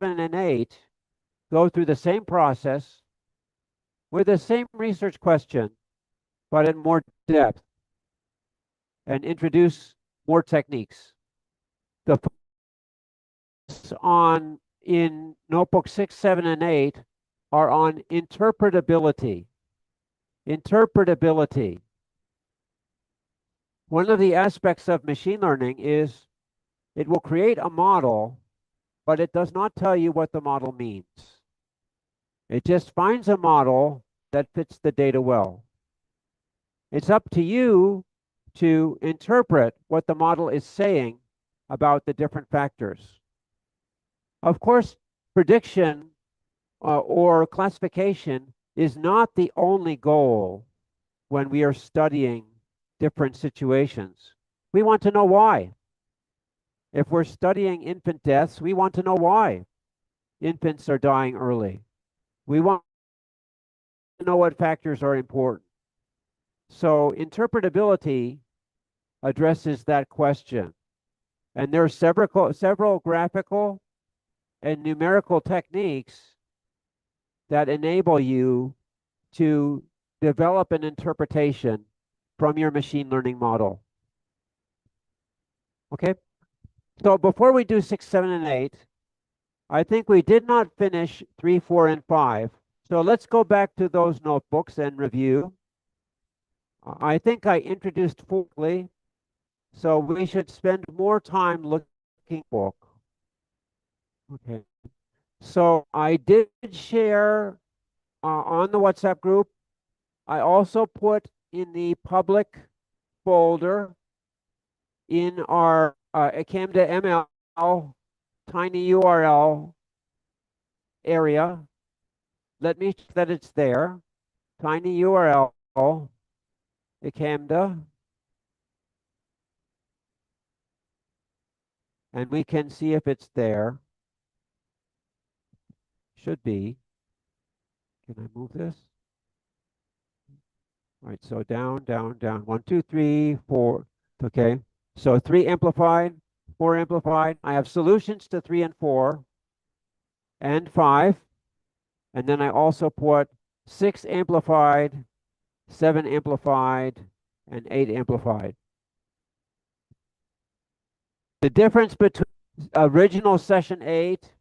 and 8 go through the same process with the same research question, but in more depth and introduce more techniques. The focus on in notebook 6, 7, and 8 are on interpretability. Interpretability. One of the aspects of machine learning is it will create a model, but it does not tell you what the model means. It just finds a model that fits the data well. It's up to you to interpret what the model is saying about the different factors. Of course, prediction or classification is not the only goal when we are studying different situations. We want to know why. If we're studying infant deaths, we want to know why infants are dying early. We want to know what factors are important. So interpretability addresses that question. And there are several graphical and numerical techniques that enable you to develop an interpretation from your machine learning model. Okay? So before we do 6, 7, and 8, I think we did not finish 3, 4, and 5. So let's go back to those notebooks and review. I think I introduced fully, so we should spend more time looking book. Okay. So I did share on the WhatsApp group. I also put in the public folder in our Ecamda ML tiny URL area. Let me check that it's there. Tiny URL, Ecamda. And we can see if it's there. Should be. Can I move this? All right, so down, down, down. 1, 2, 3, 4. Okay, so 3 amplified, 4 amplified. I have solutions to 3 and 4 and 5. And then I also put 6 amplified, 7 amplified, and 8 amplified. The difference between original session 8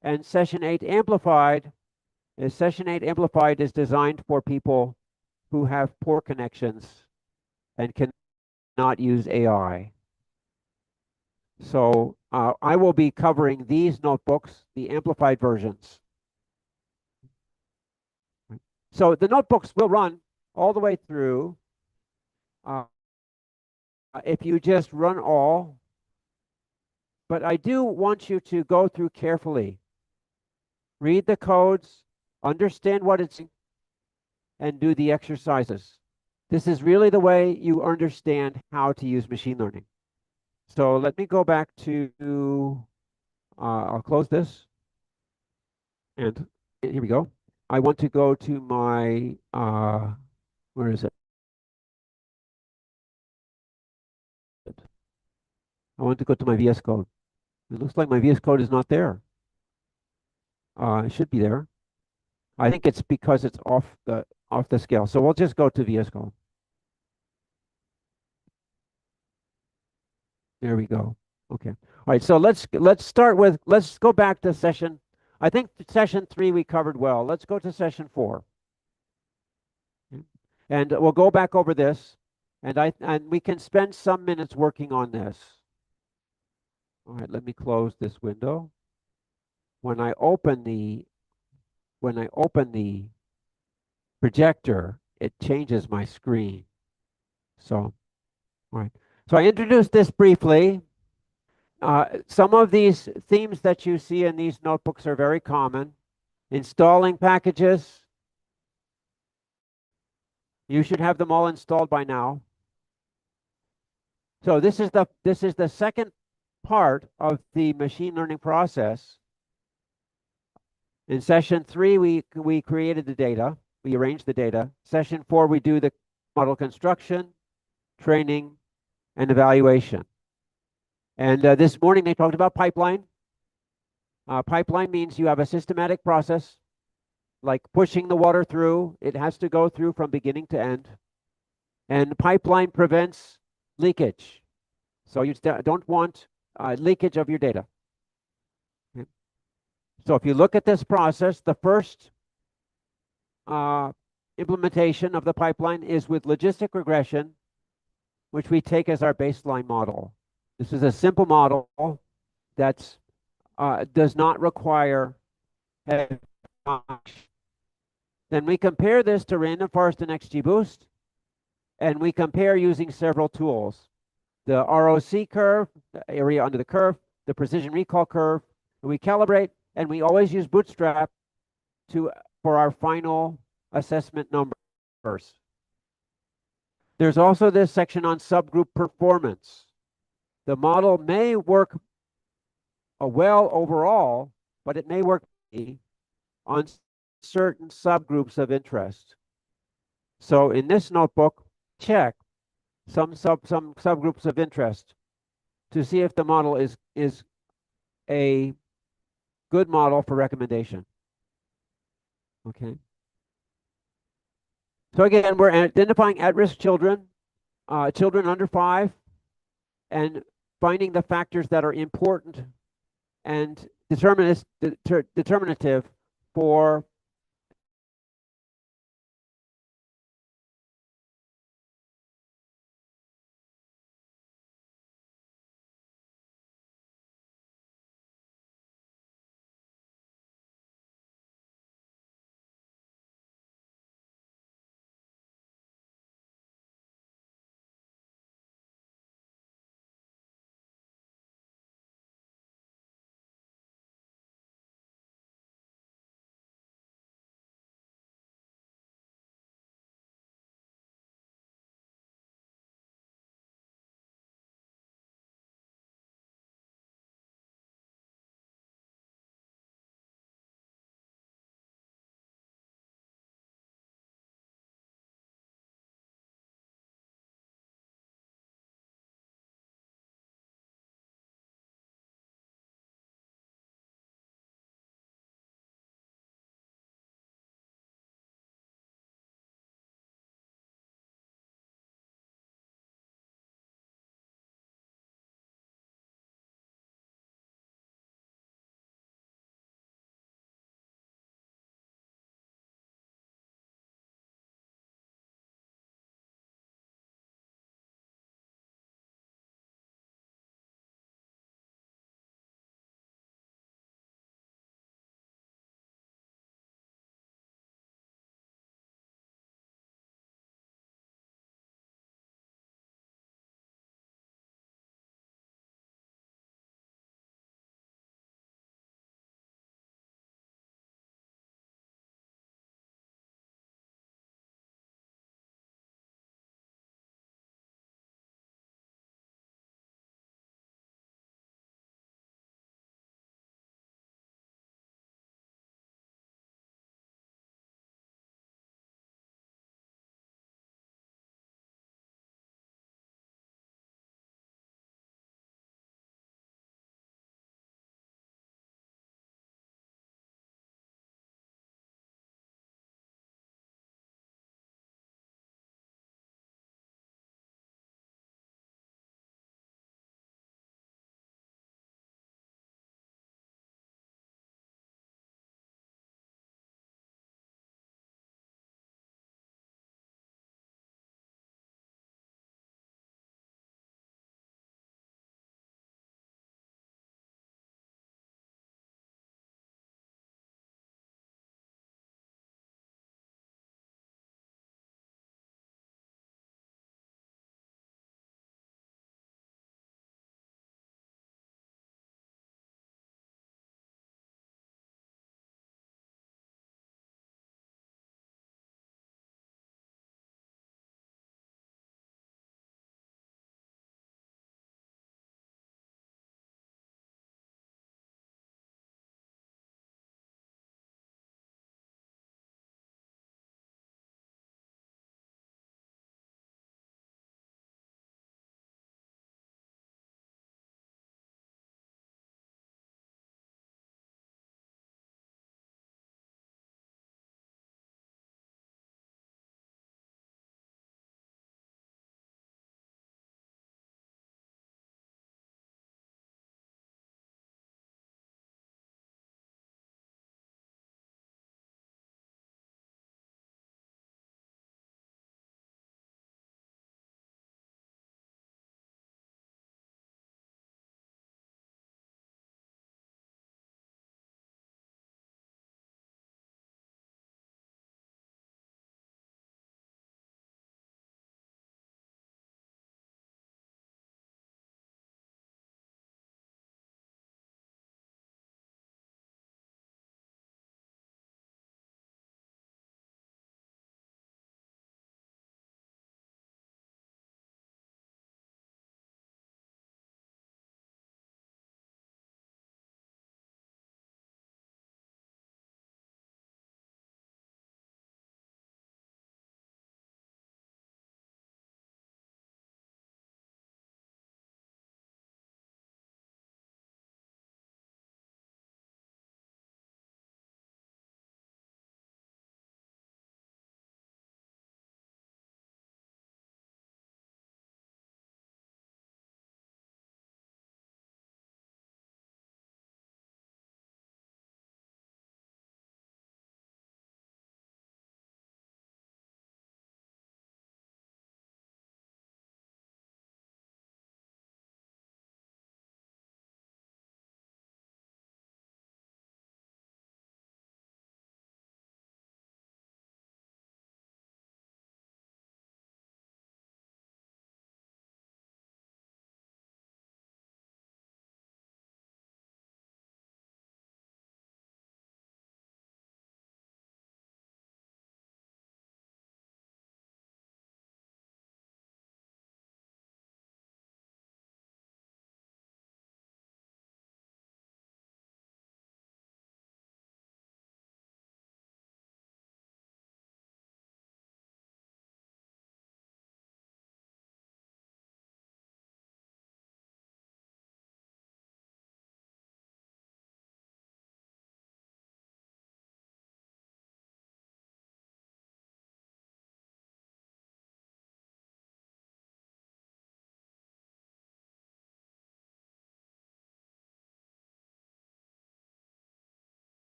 and session 8 amplified is session 8 amplified is designed for people who have poor connections and cannot use AI. So I will be covering these notebooks, the amplified versions. So the notebooks will run all the way through. If you just run all, but I do want you to go through carefully. Read the codes, understand what it's, and do the exercises. This is really the way you understand how to use machine learning. So let me go back to, I'll close this. And here we go. I want to go to my, where is it? I want to go to my VS Code. It looks like my VS Code is not there. It should be there. I think it's because it's off the scale. So we'll just go to VS Code. There we go. Okay. All right. So let's start with, let's go back to session. I think session 3 we covered well. Let's go to session 4. Okay. And we'll go back over this, and we can spend some minutes working on this. All right. Let me close this window. When I open the projector, it changes my screen. So, all right. So I introduced this briefly. Some of these themes that you see in these notebooks are very common. Installing packages. You should have them all installed by now. So this is the second part of the machine learning process. In session 3, we created the data. We arranged the data. Session 4, we do the model construction, training, and evaluation. And this morning they talked about pipeline. Pipeline means you have a systematic process, like pushing the water through. It has to go through from beginning to end. And pipeline prevents leakage. So you don't want leakage of your data. Okay. So if you look at this process, the first implementation of the pipeline is with logistic regression, which we take as our baseline model. This is a simple model that does not require heavy. Then we compare this to random forest and XGBoost, and we compare using several tools. The ROC curve, the area under the curve, the precision recall curve, and we calibrate, and we always use Bootstrap for our final assessment numbers. There's also this section on subgroup performance. The model may work well overall, but it may work on certain subgroups of interest. So in this notebook, check some subgroups of interest to see if the model is a good model for recommendation. Okay. So again, we're identifying at-risk children, children under 5, and finding the factors that are important and determinative for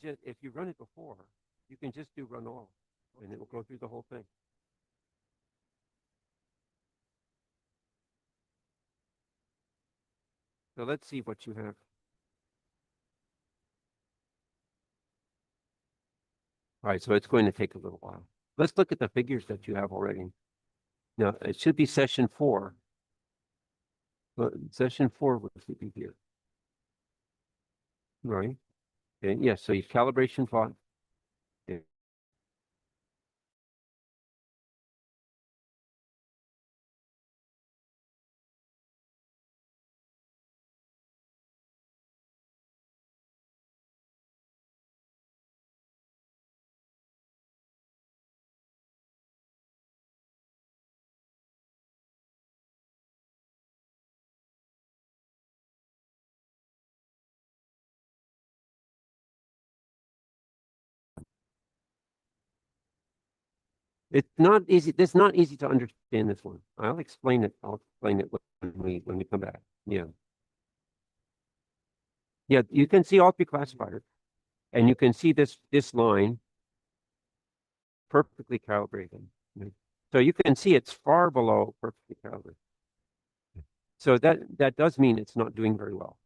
just, if you run it before, you can just do run all, and it will go through the whole thing. So let's see what you have. All right, so it's going to take a little while. Let's look at the figures that you have already. Now, it should be session 4. Well, session 4 would be here. Right? Okay, yeah, so your calibration plot. Yeah. It's not easy. It's not easy to understand this one. I'll explain it. I'll explain it when we come back. Yeah. Yeah, you can see all 3 classifiers, and you can see this line perfectly calibrated. So you can see it's far below perfectly calibrated. So that does mean it's not doing very well.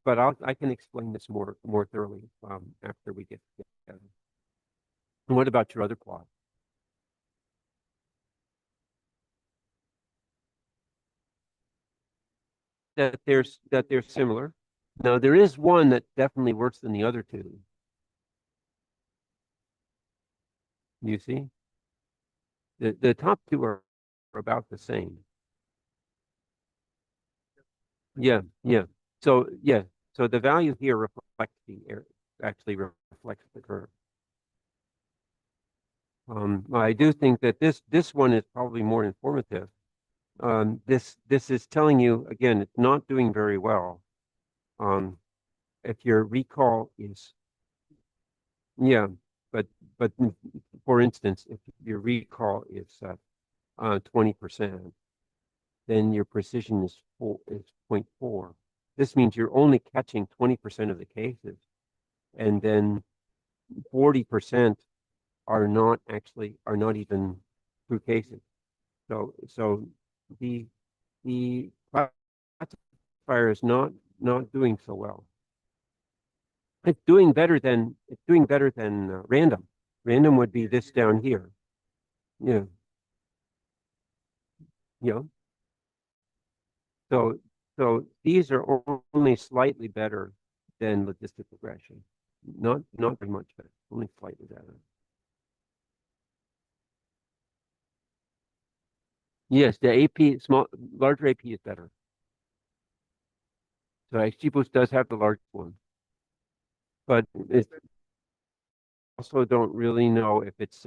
But I can explain this more thoroughly after we get together. And what about your other plot? That they're similar. Now there is one that's definitely worse than the other 2. You see? The top 2 are about the same. Yeah, yeah. So yeah, so the value here reflects the air, actually reflects the curve. I do think that this one is probably more informative. This is telling you again, it's not doing very well. If your recall is, yeah, but for instance, if your recall is 20%, then your precision is 0.4. This means you're only catching 20% of the cases, and then 40% are not even true cases. So the classifier is not doing so well. It's doing better than random. Random would be this down here. Yeah. You know. So these are only slightly better than logistic regression. Not very much better, only slightly better. Yes, the AP larger AP is better. So XGBoost does have the large one, but it also don't really know if it's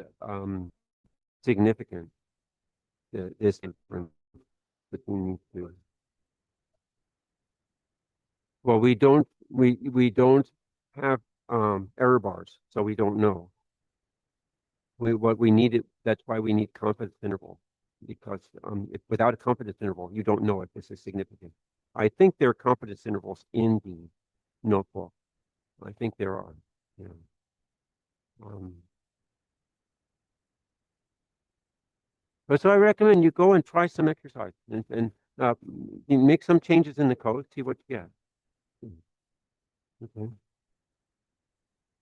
significant. This difference between these 2. Well, we don't have error bars, so we don't know. What we need it. That's why we need confidence interval, because if without a confidence interval, you don't know if this is significant. I think there are confidence intervals in the notebook. I think there are. Yeah. But so I recommend you go and try some exercise and you make some changes in the code, see what you get. Okay.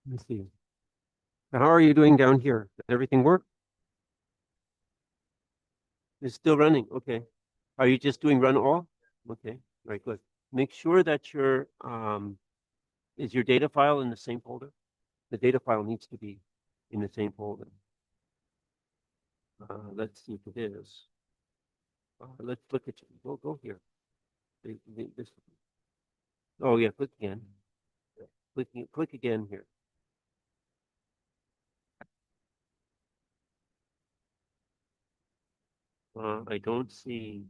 Let me see. So how are you doing down here? Does everything work? It's still running. Okay. Are you just doing run all? Okay. Very good. Make sure that is your data file in the same folder? The data file needs to be in the same folder. Let's see if it is. Let's look at you. Go here. This. Oh yeah, click again. Click again here. I don't see.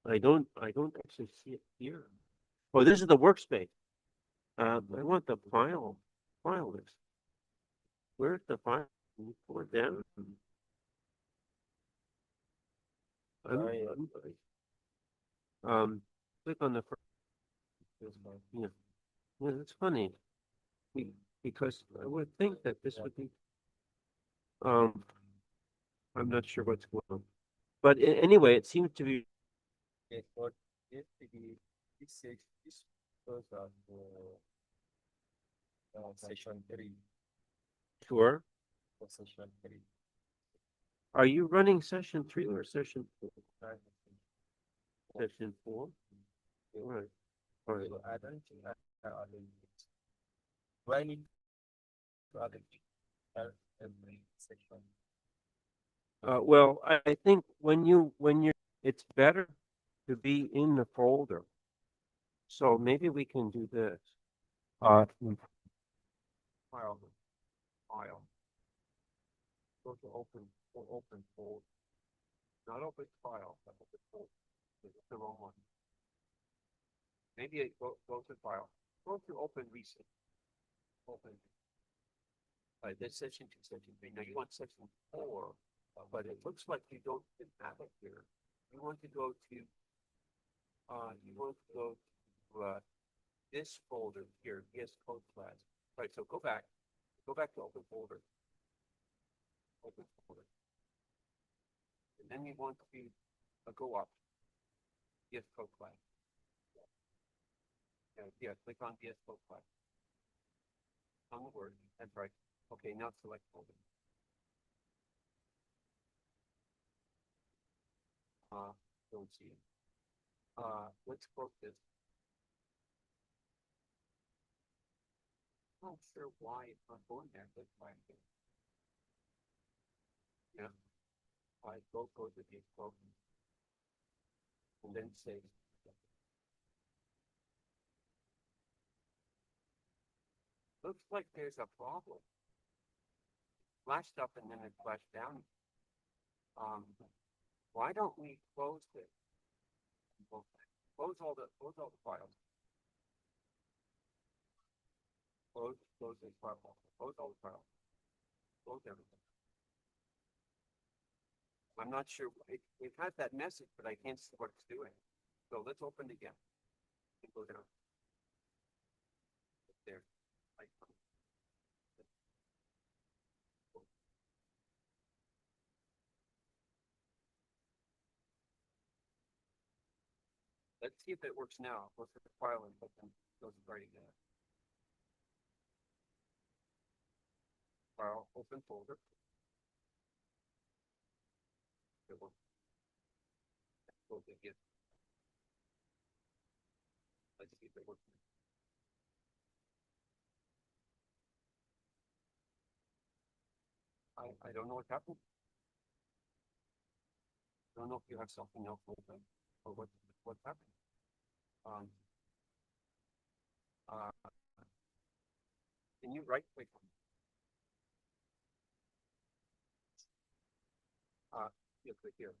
I don't actually see it here. Oh, this is the workspace. I want the file list. Where's the file? Can you pull it down? Click on the first. Yeah. Yeah, that's funny. Because I would think that this would be, um, I'm not sure what's going on. But anyway, it seems to be, Yes, but if this goes on session 3 sure. or session 3. Are you running session 3 or session 4? Right? Session 4? Right. All right. So I don't think I already it. Do I need to add it every session? Well, I think when you're, it's better to be in the folder. So maybe we can do this. File, file. Go to open, or open folder. Not open file, but open folder. It's the wrong one. Maybe go to file. Go to open recent. Open. That's session 2, session 3. Now you want session 4, but it looks like you don't have it here. You want to go to, this folder here, VS Code class. Right, so go back to open folder. Open folder. And then you want to go up. VS Code class. Yeah, click on VS Code class. On the word, that's right. Okay, now select folder. Don't see it. Let's close this. I'm not sure why it's not going there, but why it is. Yeah. I go to the explode and then save. Looks like there's a problem. Flashed up and then it flashed down. Why don't we close it? Close all the files. Close this file. Close all the files. Close everything. I'm not sure. It has that message, but I can't see what it's doing. So let's open it again. And go down. There. Icon. Let's see if it works now. Let's hit the file and open. Goes right again. File, open folder. It will close it again. Let's see if it works. I don't know what happened. I don't know if you have something else open or what's happening. Uh, can you right click on you click here.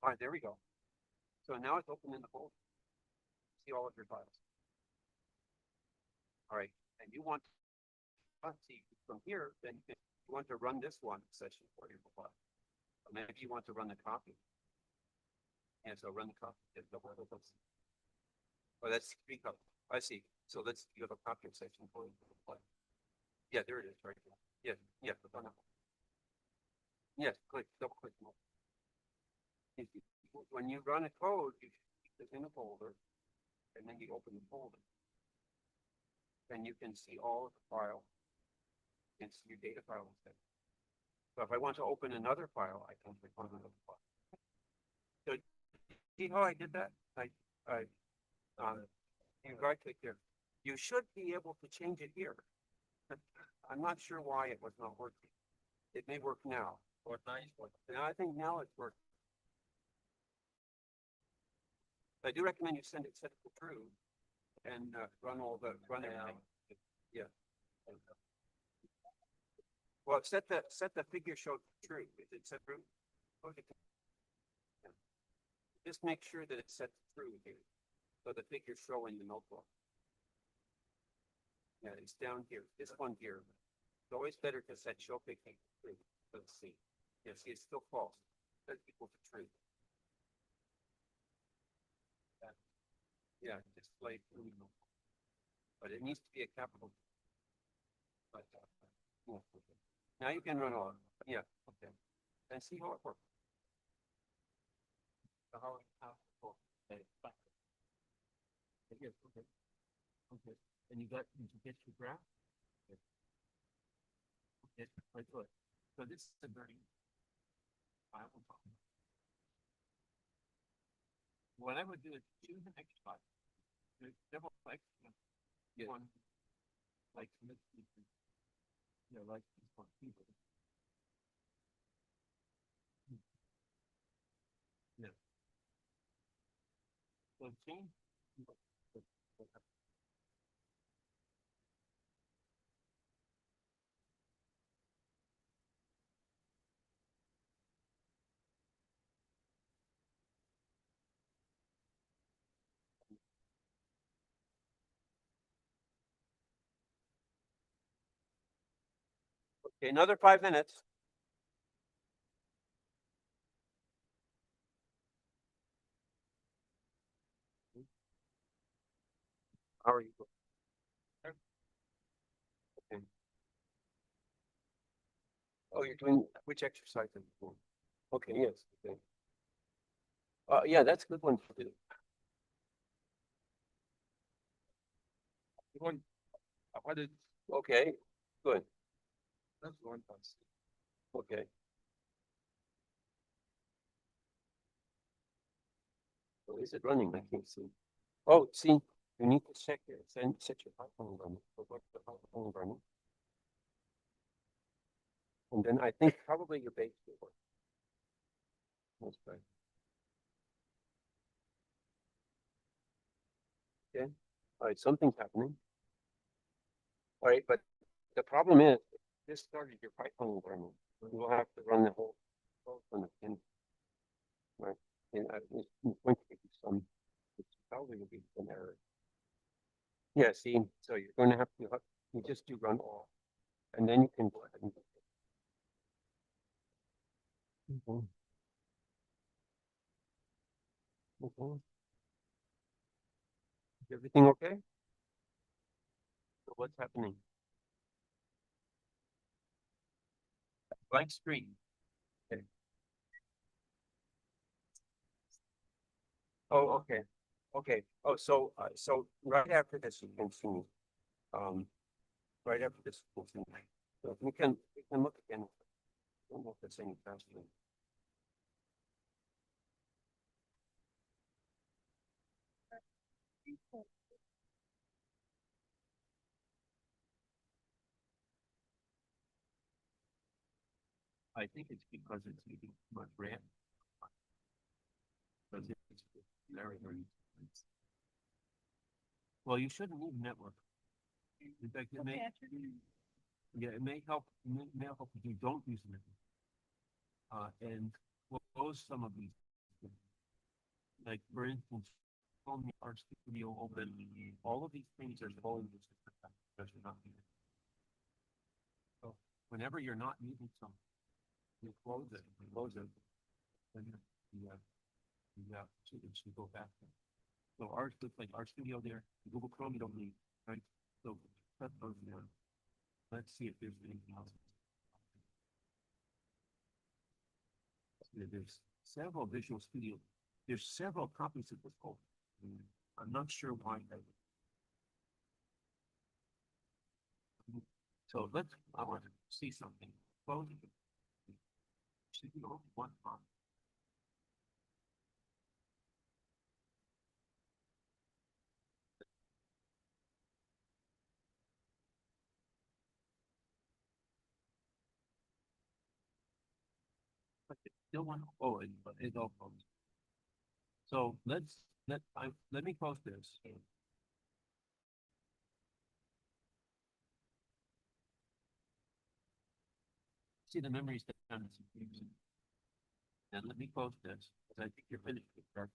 All right, there we go. So now it's open in the folder. See all of your files. All right, and you want to see from here, then you want to run this one session for your file. Or maybe you want to run the copy. Yeah, so run the copy. Oh, that's 3 copies. I see. So you have a copy section for you. Yeah, there it is, right there. Yeah, yeah, yes, click, double click. When you run a code, you keep this in a folder, and then you open the folder. Then you can see all of the file and see your data file instead. So if I want to open another file, I can click on another file. So see how I did that? You right click here. You should be able to change it here. I'm not sure why it was not working. It may work now. Now I think now it's working. I do recommend you set it to true and run everything. Yeah. Well, set the figure show true. Is it set true? Okay. Yeah. Just make sure that it's set to true here. So the figure's showing the notebook. Yeah, it's down here. This one here. It's always better to set show figure true. Let's see. Yeah, see, it's still false. That's equal to true. Yeah, display criminal. But it needs to be a capital. But, yeah, okay. Now you can run all, yeah, okay. And see how it works. So how it works. Okay, back. Here, okay. Okay, and you get your graph? Okay. Okay, right, good. So this is a very file. What I would do is choose an exercise. There's several exercises. Yeah. One, like, yeah, like this one. Yeah. So change. Okay, another 5 minutes. How are you? Okay. Oh, you're doing which exercise are you doing? Okay, yes, okay. Yeah, that's a good one to do. One, what is, okay, good. That's one plus. Okay. So is it running? I can't see. Oh, see, you need to check it, set your Python environment. So what's the Python environment? And then I think probably your base will work. That's right. Okay, all right, something's happening. All right, but the problem is, this started your Python environment. You will have to run the whole code from the pin. Right, and it's going to be some, it's probably will be some error. Yeah, see, so you're going to have to, you just do run all, and then you can go ahead and. Mhm. Mhm. Is everything okay? So what's happening? Blank screen. Okay. Oh, okay, okay. Oh, so right after this, you can see, right after this, you can see. So we can look again. I don't know if it's any faster. I think it's because it's using too much RAM. Because it's very, very. Well, you shouldn't need a network. In fact, it may, yeah, it may help, may help if you don't use a network. And close some of these. Like, for instance, on the Art Studio open, all of these things are flowing because you're not using it. So whenever you're not using something, you close it, then it should go back. So ours looks like Art Studio there, Google Chrome you don't need, right? So cut those down. Let's see if there's anything else. There's several Visual Studio. There's several copies of this code. I'm not sure why. So I want to see something. Close it. Should be only one font. But it's still one. Oh, it's all closed. So let me close this. See the memory's down. And let me close this, because I think you're finished with that.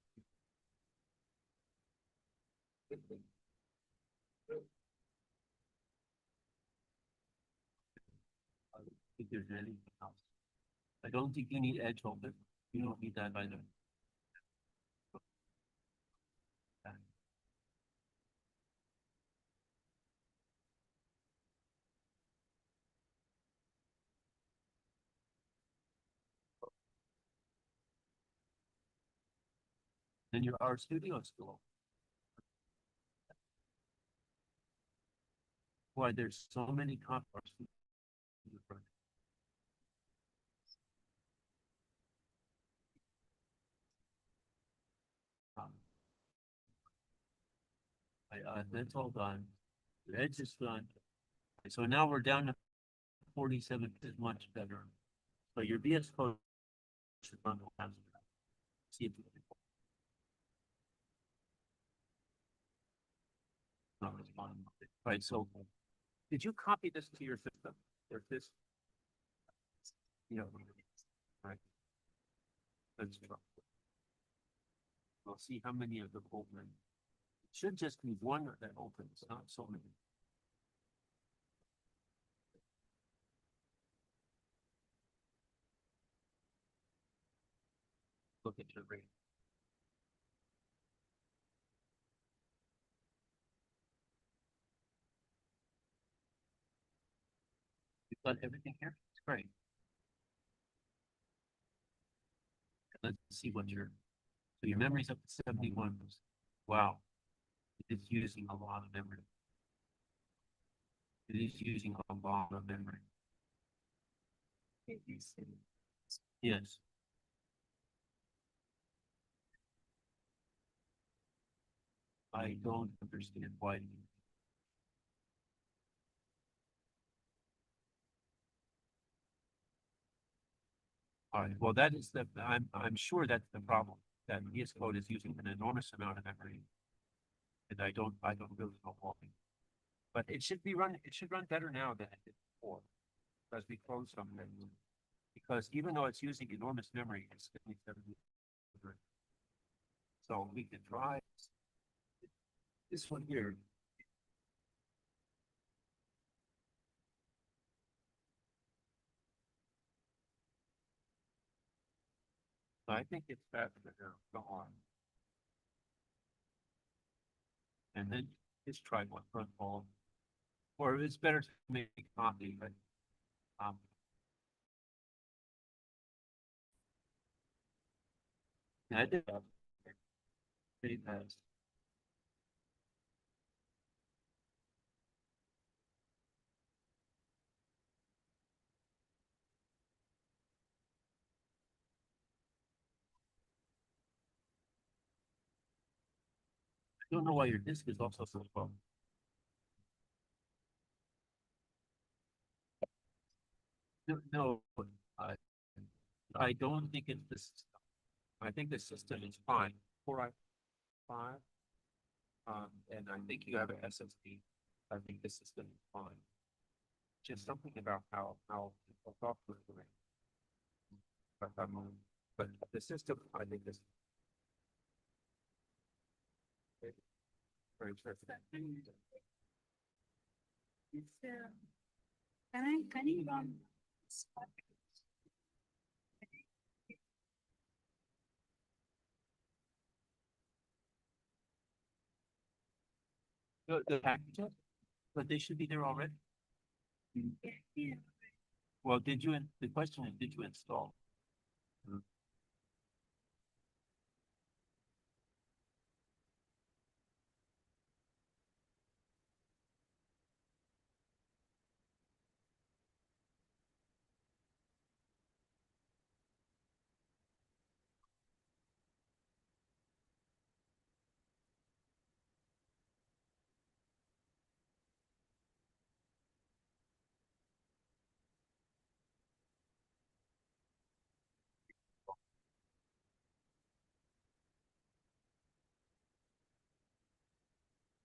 I don't think there's anything else. I don't think you need edge holder. You don't need that either. Then your R studio is still open. Why, there's so many conferences. That's all done. The edge is done. So now we're down to 47, is much better. So your VS Code should run the last. See if you can. Not responding. Right, so did you copy this to your system? Or this? You know, right. That's. We'll see how many of them open. It should just be one that opens, not so many. Look at your rate. You've got everything here? It's great. Let's see what so your memory's up to 71. Wow. It's using a lot of memory. It is using a lot of memory. Yes. I don't understand why. All right, well, that is I'm sure that's the problem, that VS Code is using an enormous amount of memory. And I don't really know why. But it should run better now than it did before. Because we closed some memory. Because even though it's using enormous memory, it's still 70. So we can try this one here. I think it's better to go on. And then just try one front ball. Or it's better to make a copy, but I did. Pretty fast. I don't know why your disk is also so slow. No, I don't think it's the system. I think the system is fine. 4i5. And I think you have an SSD. I think the system is fine. Just something about how the software is doing. But the system, I think is very interesting. Can you run? The packages, but they should be there already. Yeah. Well, the question is, did you install?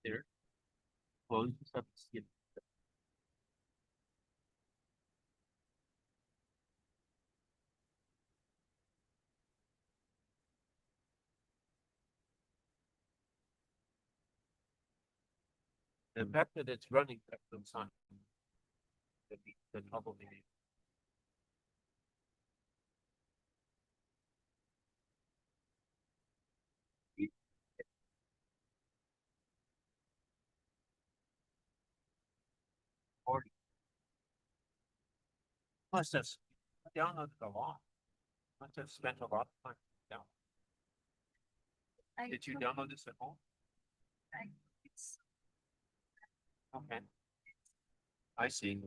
There. Well, you just have to see it. The fact that it's running Vectrum Sun. The trouble maybe. Must have downloaded a lot. Must have spent a lot of time down. I Did you don't- download this at home? it's- Okay. I see.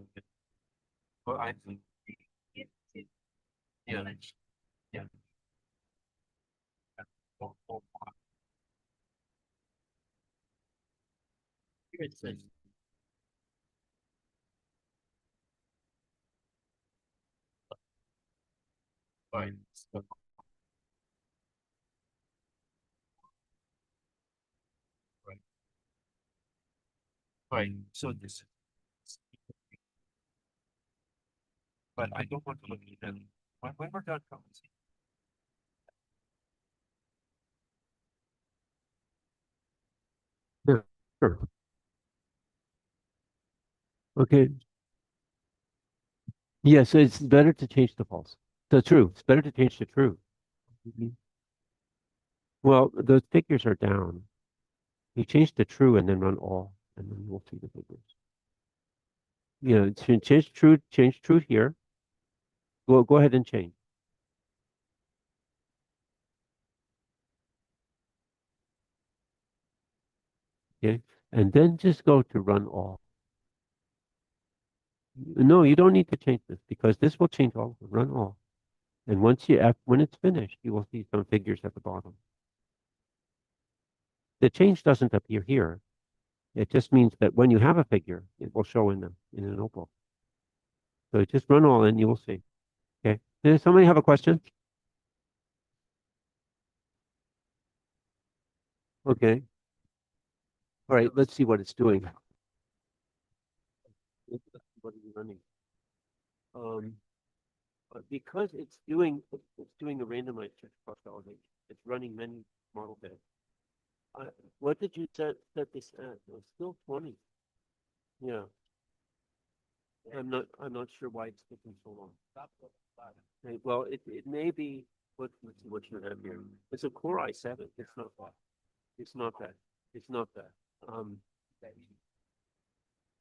Well, I think, it- yeah. much. Yeah. Oh, oh, oh. Here it says. Fine. Right. Right, so this. But I don't want to look at them. When we're done, come and see. Sure. Okay. Yes, it's better to change the false. The true. It's better to change to true. Well, those figures are down. You change to true and then run all, and then we'll see the figures. Yeah, change true here. Go ahead and change. Okay, and then just go to run all. No, you don't need to change this because this will change all. Run all, and when it's finished, you will see some figures at the bottom. The change doesn't appear here. It just means that when you have a figure, it will show in a notebook. So just run all and you will see. Okay. Does somebody have a question? Okay. All right, let's see what it's doing. What are you running? But because it's doing a randomized check cross validation, it's running many model bits. What did you set this at? It was still 20. Yeah. I'm not sure why it's taking so long. Okay, well, it may be, let's see what you have here. It's a Core i7. It's not that. It's not that. It's not that.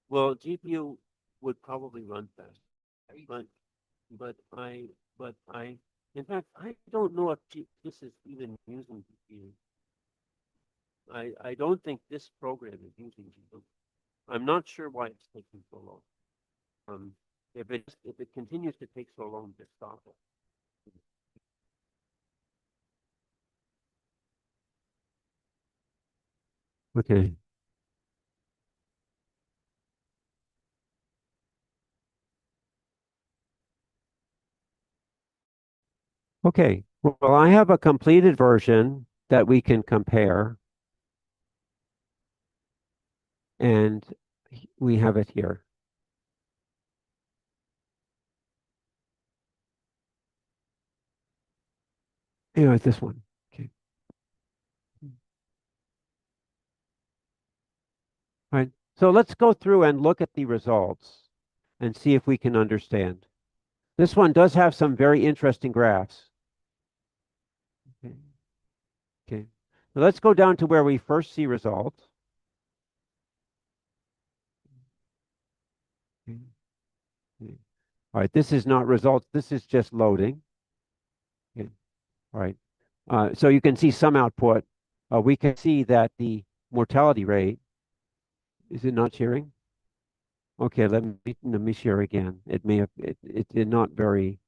Well, GPU would probably run fast, but I, in fact, I don't know if this is even using GPU. I don't think this program is using GPU. I'm not sure why it's taking so long. If it continues to take so long, just stop it. Okay. Okay. Well, I have a completed version that we can compare. And we have it here. Anyway, this one. Okay. All right. So let's go through and look at the results and see if we can understand. This one does have some very interesting graphs. Okay. Okay. So let's go down to where we first see results. Okay. Okay. All right. This is not results. This is just loading. Okay. All right. So you can see some output. We can see that the mortality rate, is it not sharing? Okay, let me share again. It may have it did not very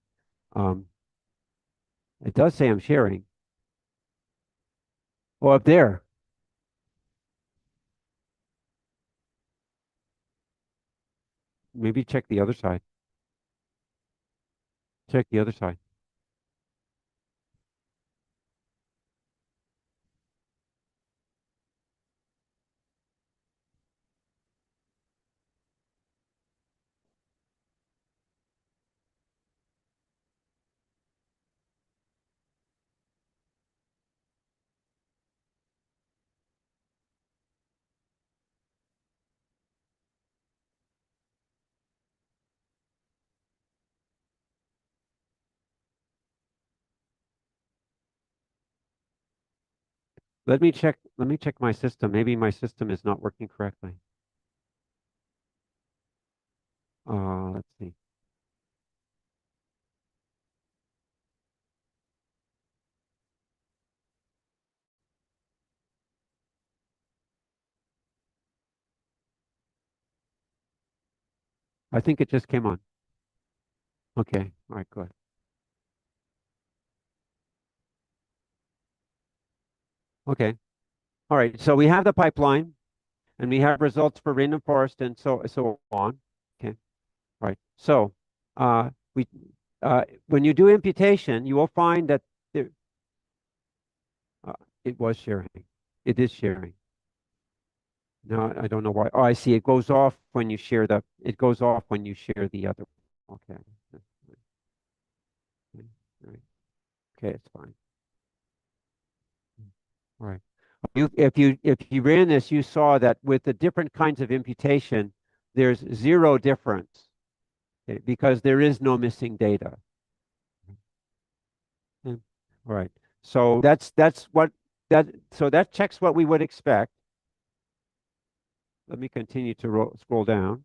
it does say I'm sharing. Oh, up there. Maybe check the other side. Check the other side. Let me check my system. Maybe my system is not working correctly. Let's see. I think it just came on. Okay, all right, good. Okay, all right, so we have the pipeline and we have results for random forest and so on. Okay, all right. So we when you do imputation, you will find that there, it was sharing. It is sharing. No, I don't know why. Oh, I see. It goes off when you share it goes off when you share the other. Okay. Right. Okay, it's fine. All right. If you ran this, you saw that with the different kinds of imputation, there's zero difference, okay, because there is no missing data. Okay. All right. So that's what that checks what we would expect. Let me continue to scroll down.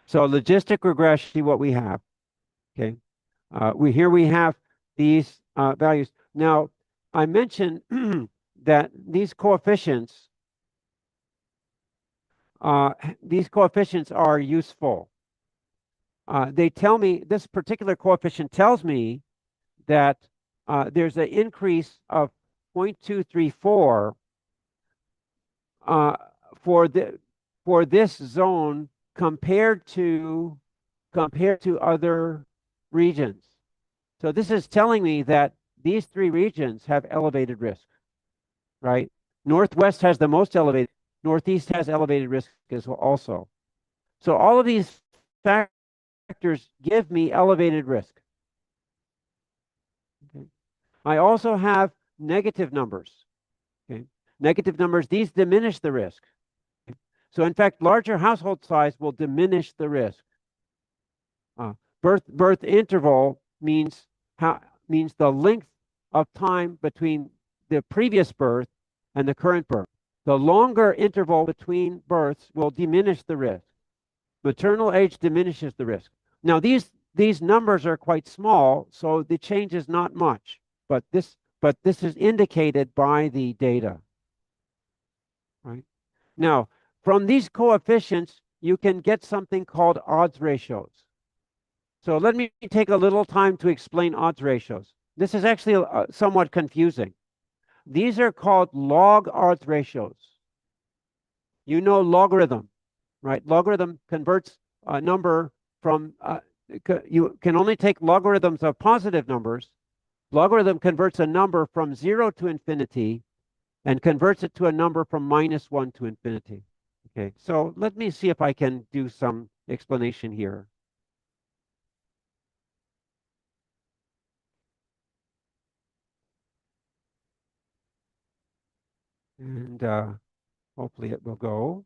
So logistic regression, see what we have. Okay. We have these values. Now, I mentioned that these coefficients are useful. They tell me, this particular coefficient tells me that there's an increase of 0.234 for this zone compared to other regions. So this is telling me that these three regions have elevated risk, right? Northwest has the most elevated, Northeast has elevated risk as well also. So all of these factors give me elevated risk. Okay. I also have negative numbers. Okay. Negative numbers, these diminish the risk. Okay. So in fact, larger household size will diminish the risk. Birth interval means the length of time between the previous birth and the current birth. The longer interval between births will diminish the risk. Maternal age diminishes the risk. Now these numbers are quite small, so the change is not much, but this is indicated by the data. Right? Now, from these coefficients, you can get something called odds ratios. So let me take a little time to explain odds ratios. This is actually somewhat confusing. These are called log odds ratios. You know logarithm, right? Logarithm converts a number from, you can only take logarithms of positive numbers. Logarithm converts a number from 0 to infinity and converts it to a number from -1 to infinity. Okay, so let me see if I can do some explanation here. And hopefully it will go.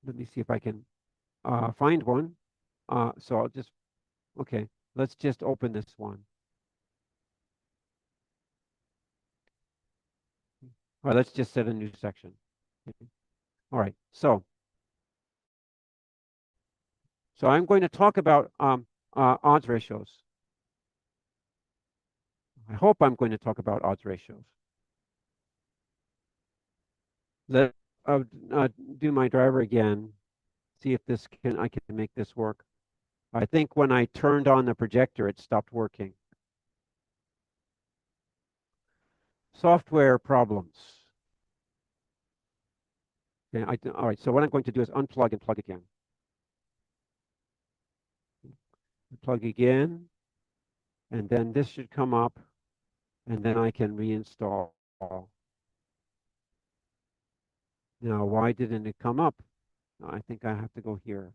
Let me see if I can find one. So I'll just, okay, let's just open this one. All right, let's just set a new section. Okay. All right, so I'm going to talk about odds ratios. I hope I'm going to talk about odds ratios. Let do my driver again. See if I can make this work. I think when I turned on the projector, it stopped working. Software problems. Okay, all right, so what I'm going to do is unplug and plug again. Plug again, and then this should come up, and then I can reinstall. Now, why didn't it come up? I think I have to go here,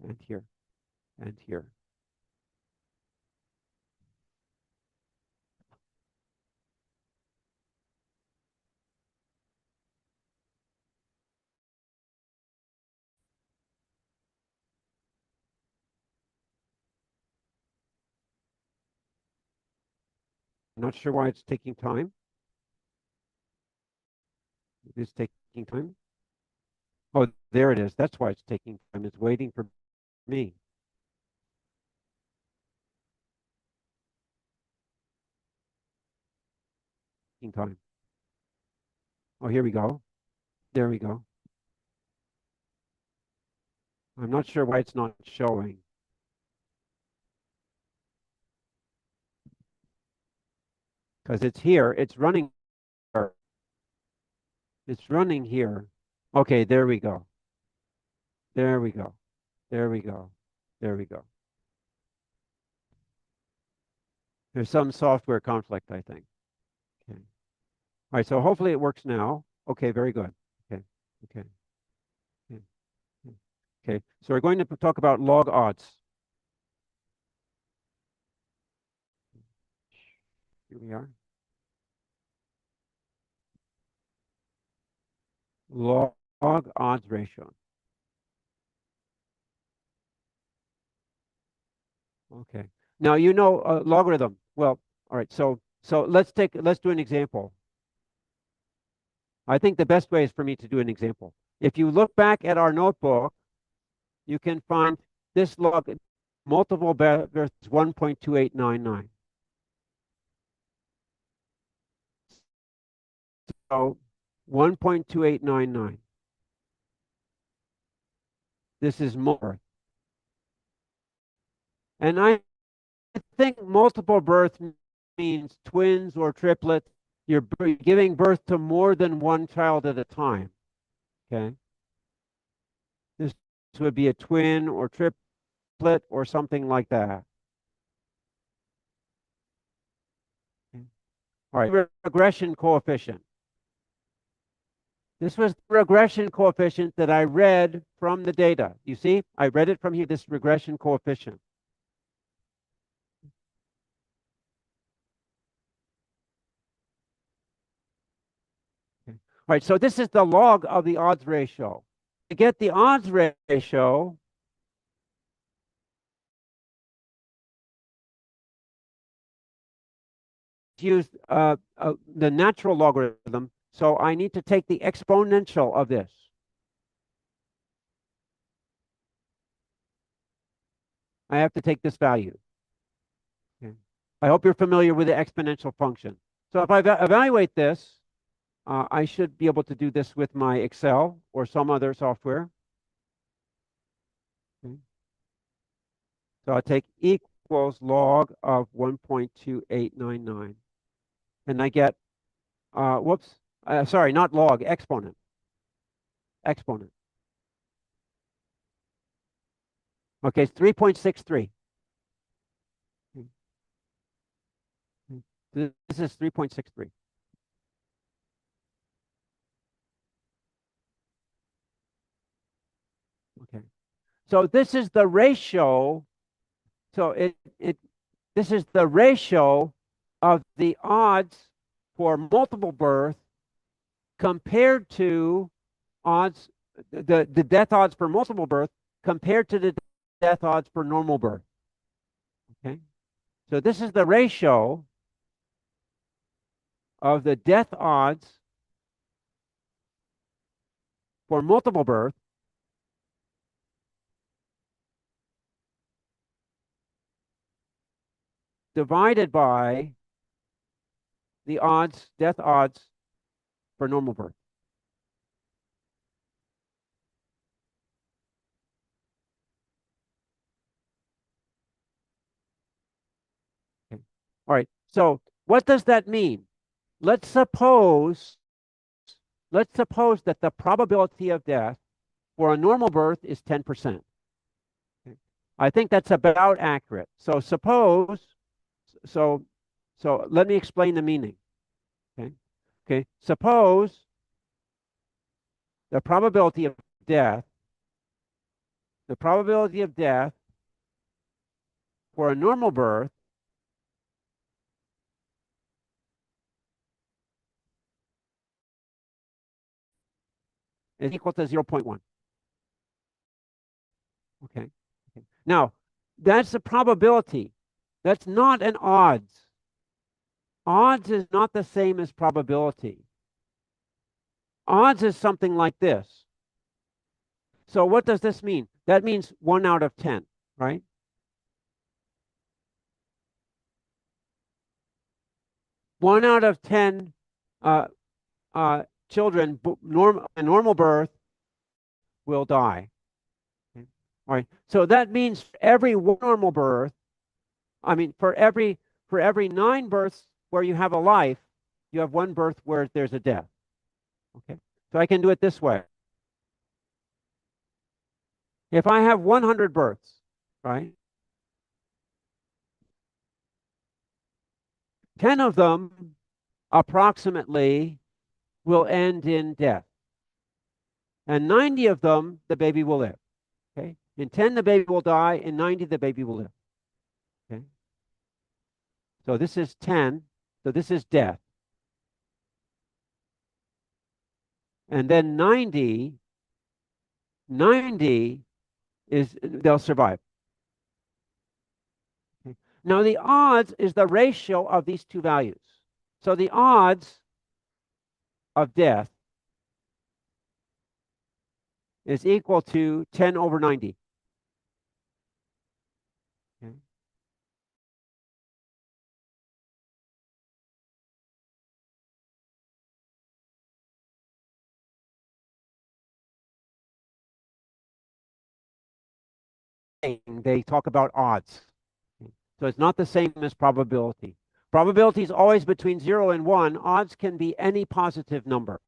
and here, and here. Not sure why it's taking time. It is taking time. Oh, there it is. That's why it's taking time. It's waiting for me. Taking time. Oh, here we go. There we go. I'm not sure why it's not showing. Because it's here, it's running here. It's running here. Okay, there we go. There we go. There we go. There we go. There's some software conflict, I think. Okay. All right, so hopefully it works now. Okay, very good. Okay, okay. Okay, okay. So we're going to talk about log odds. Here we are. Log odds ratio. Okay. Now you know logarithm. Well, all right. So let's do an example. I think the best way is for me to do an example. If you look back at our notebook, you can find this log multiple versus 1.2899. So 1.2899. This is more. And I think multiple birth means twins or triplets. You're giving birth to more than one child at a time. Okay. This would be a twin or triplet or something like that. Okay. All right. Regression coefficient. This was the regression coefficient that I read from the data. You see, I read it from here, this regression coefficient. Okay. All right, so this is the log of the odds ratio. To get the odds ratio, use the natural logarithm. So I need to take the exponential of this. I have to take this value. Okay. I hope you're familiar with the exponential function. So if I evaluate this, I should be able to do this with my Excel or some other software. Okay. So I'll take equals log of 1.2899. And I get, sorry, not log, exponent. Exponent. Okay, it's 3.63. This is 3.63. Okay. So this is the ratio. So this is the ratio of the odds for multiple birth compared to odds, the death odds for multiple birth compared to the death odds for normal birth. Okay. So this is the ratio of the death odds for multiple birth divided by the odds, death odds for normal birth. Okay. All right. So what does that mean? Let's suppose that the probability of death for a normal birth is 10%. Okay. I think that's about accurate. So let me explain the meaning. Okay. Okay. Suppose the probability of death for a normal birth is equal to 0.1. Okay. Okay. Now, that's a probability. That's not an odds. Odds is not the same as probability. Odds is something like this. So what does this mean? That means 1 out of 10, right? One out of 10 children, a normal birth, will die. Okay? All right. So that means for every one normal birth, I mean, for every 9 births where you have a life, you have 1 birth where there's a death. Okay. So I can do it this way. If I have 100 births, right? 10 of them approximately will end in death. And 90 of them, the baby will live. Okay. In 10, the baby will die. In 90, the baby will live. Okay. So this is 10. So this is death. And then 90 is they'll survive. Okay. Now the odds is the ratio of these two values. So the odds of death is equal to 10 over 90. Okay. They talk about odds. Okay. So it's not the same as probability. Probability is always between 0 and 1. Odds can be any positive number.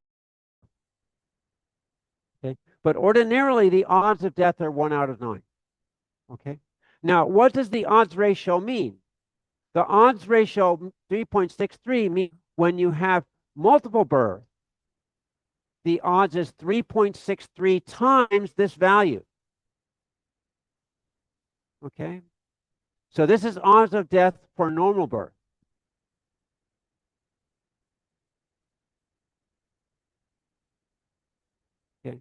Okay. But ordinarily, the odds of death are 1 out of 9. Okay. Now, what does the odds ratio mean? The odds ratio 3.63 means when you have multiple births, the odds is 3.63 times this value. Okay. So this is odds of death for normal birth. Okay.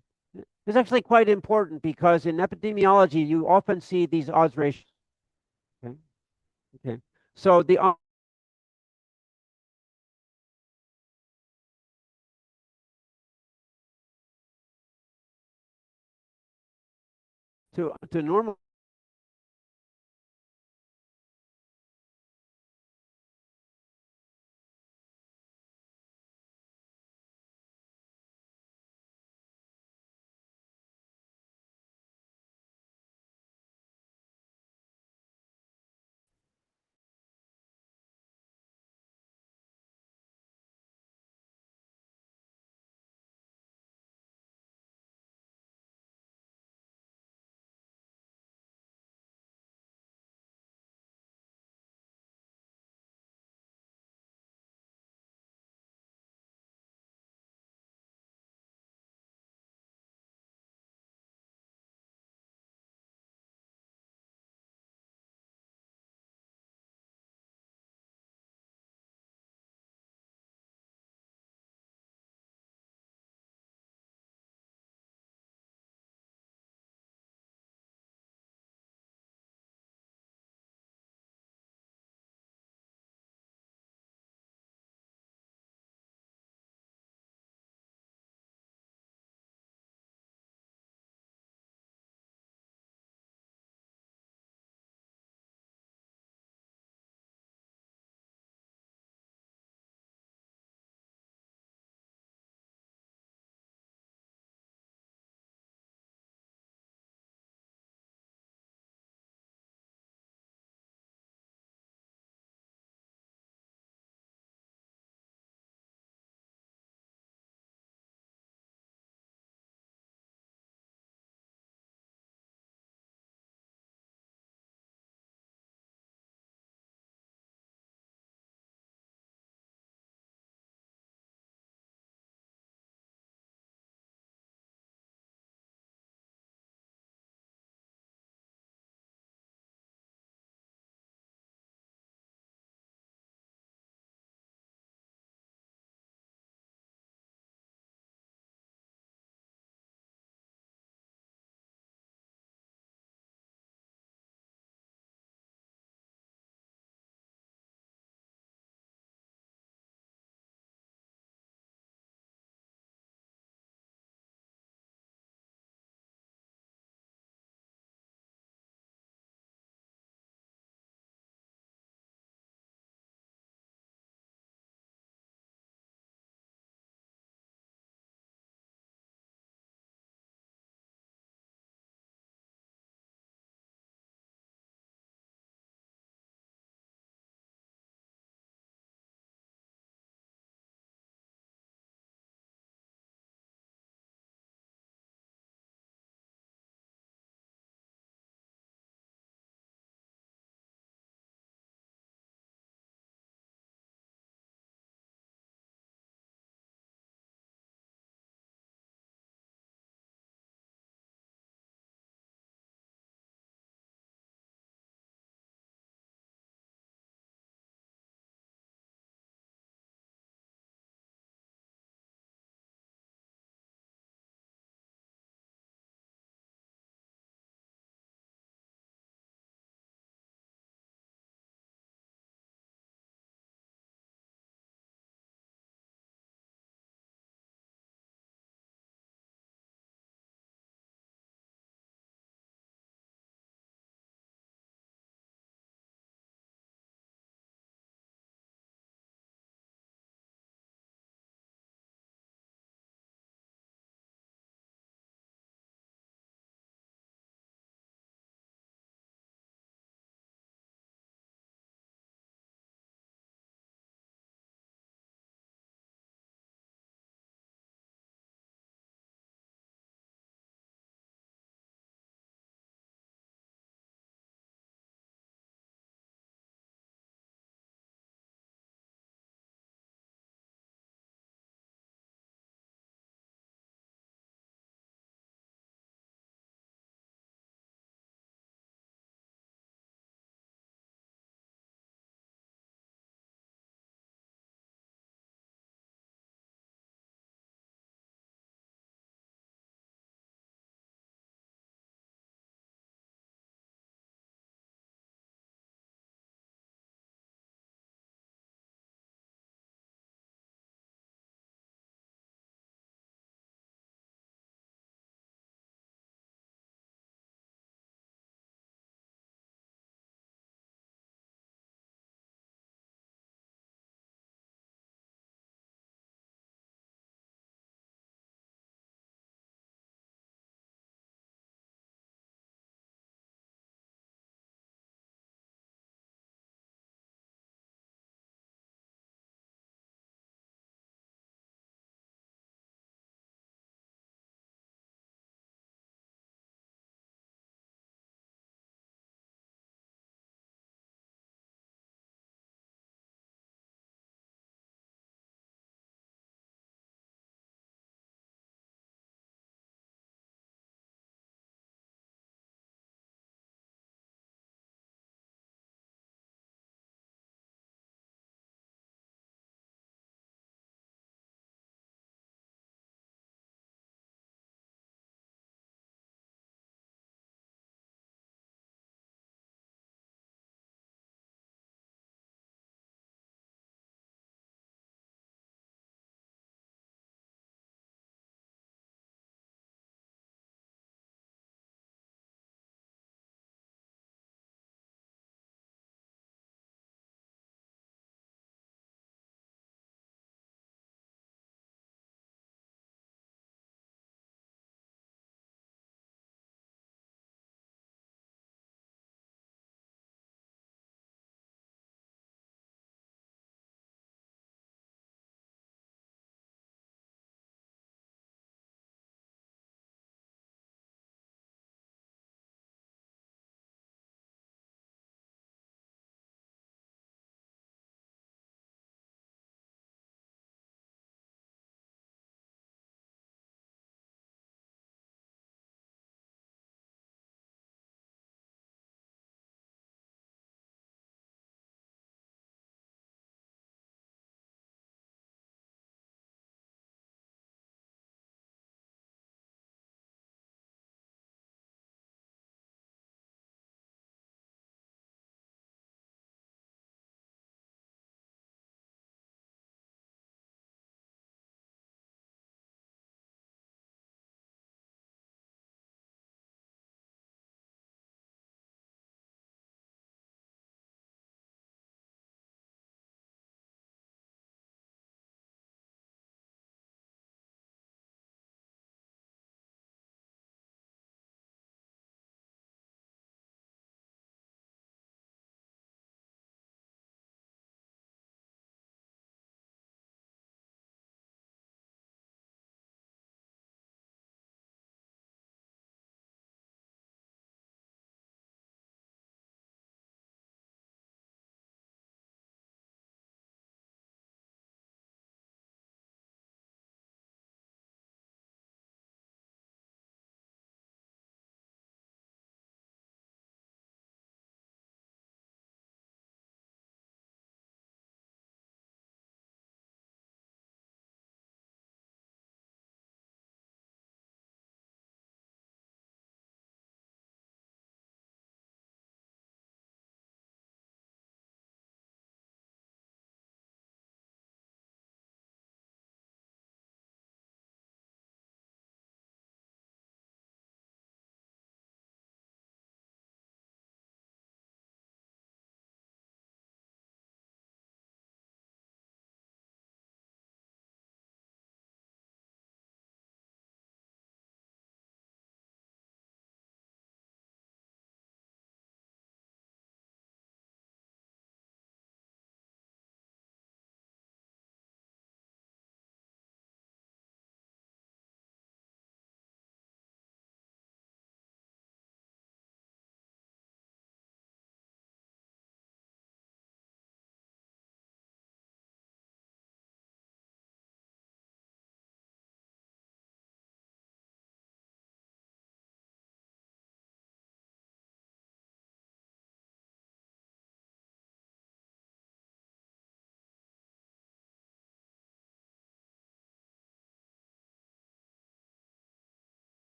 It's actually quite important because in epidemiology, you often see these odds ratios. Okay. Okay. So the to normal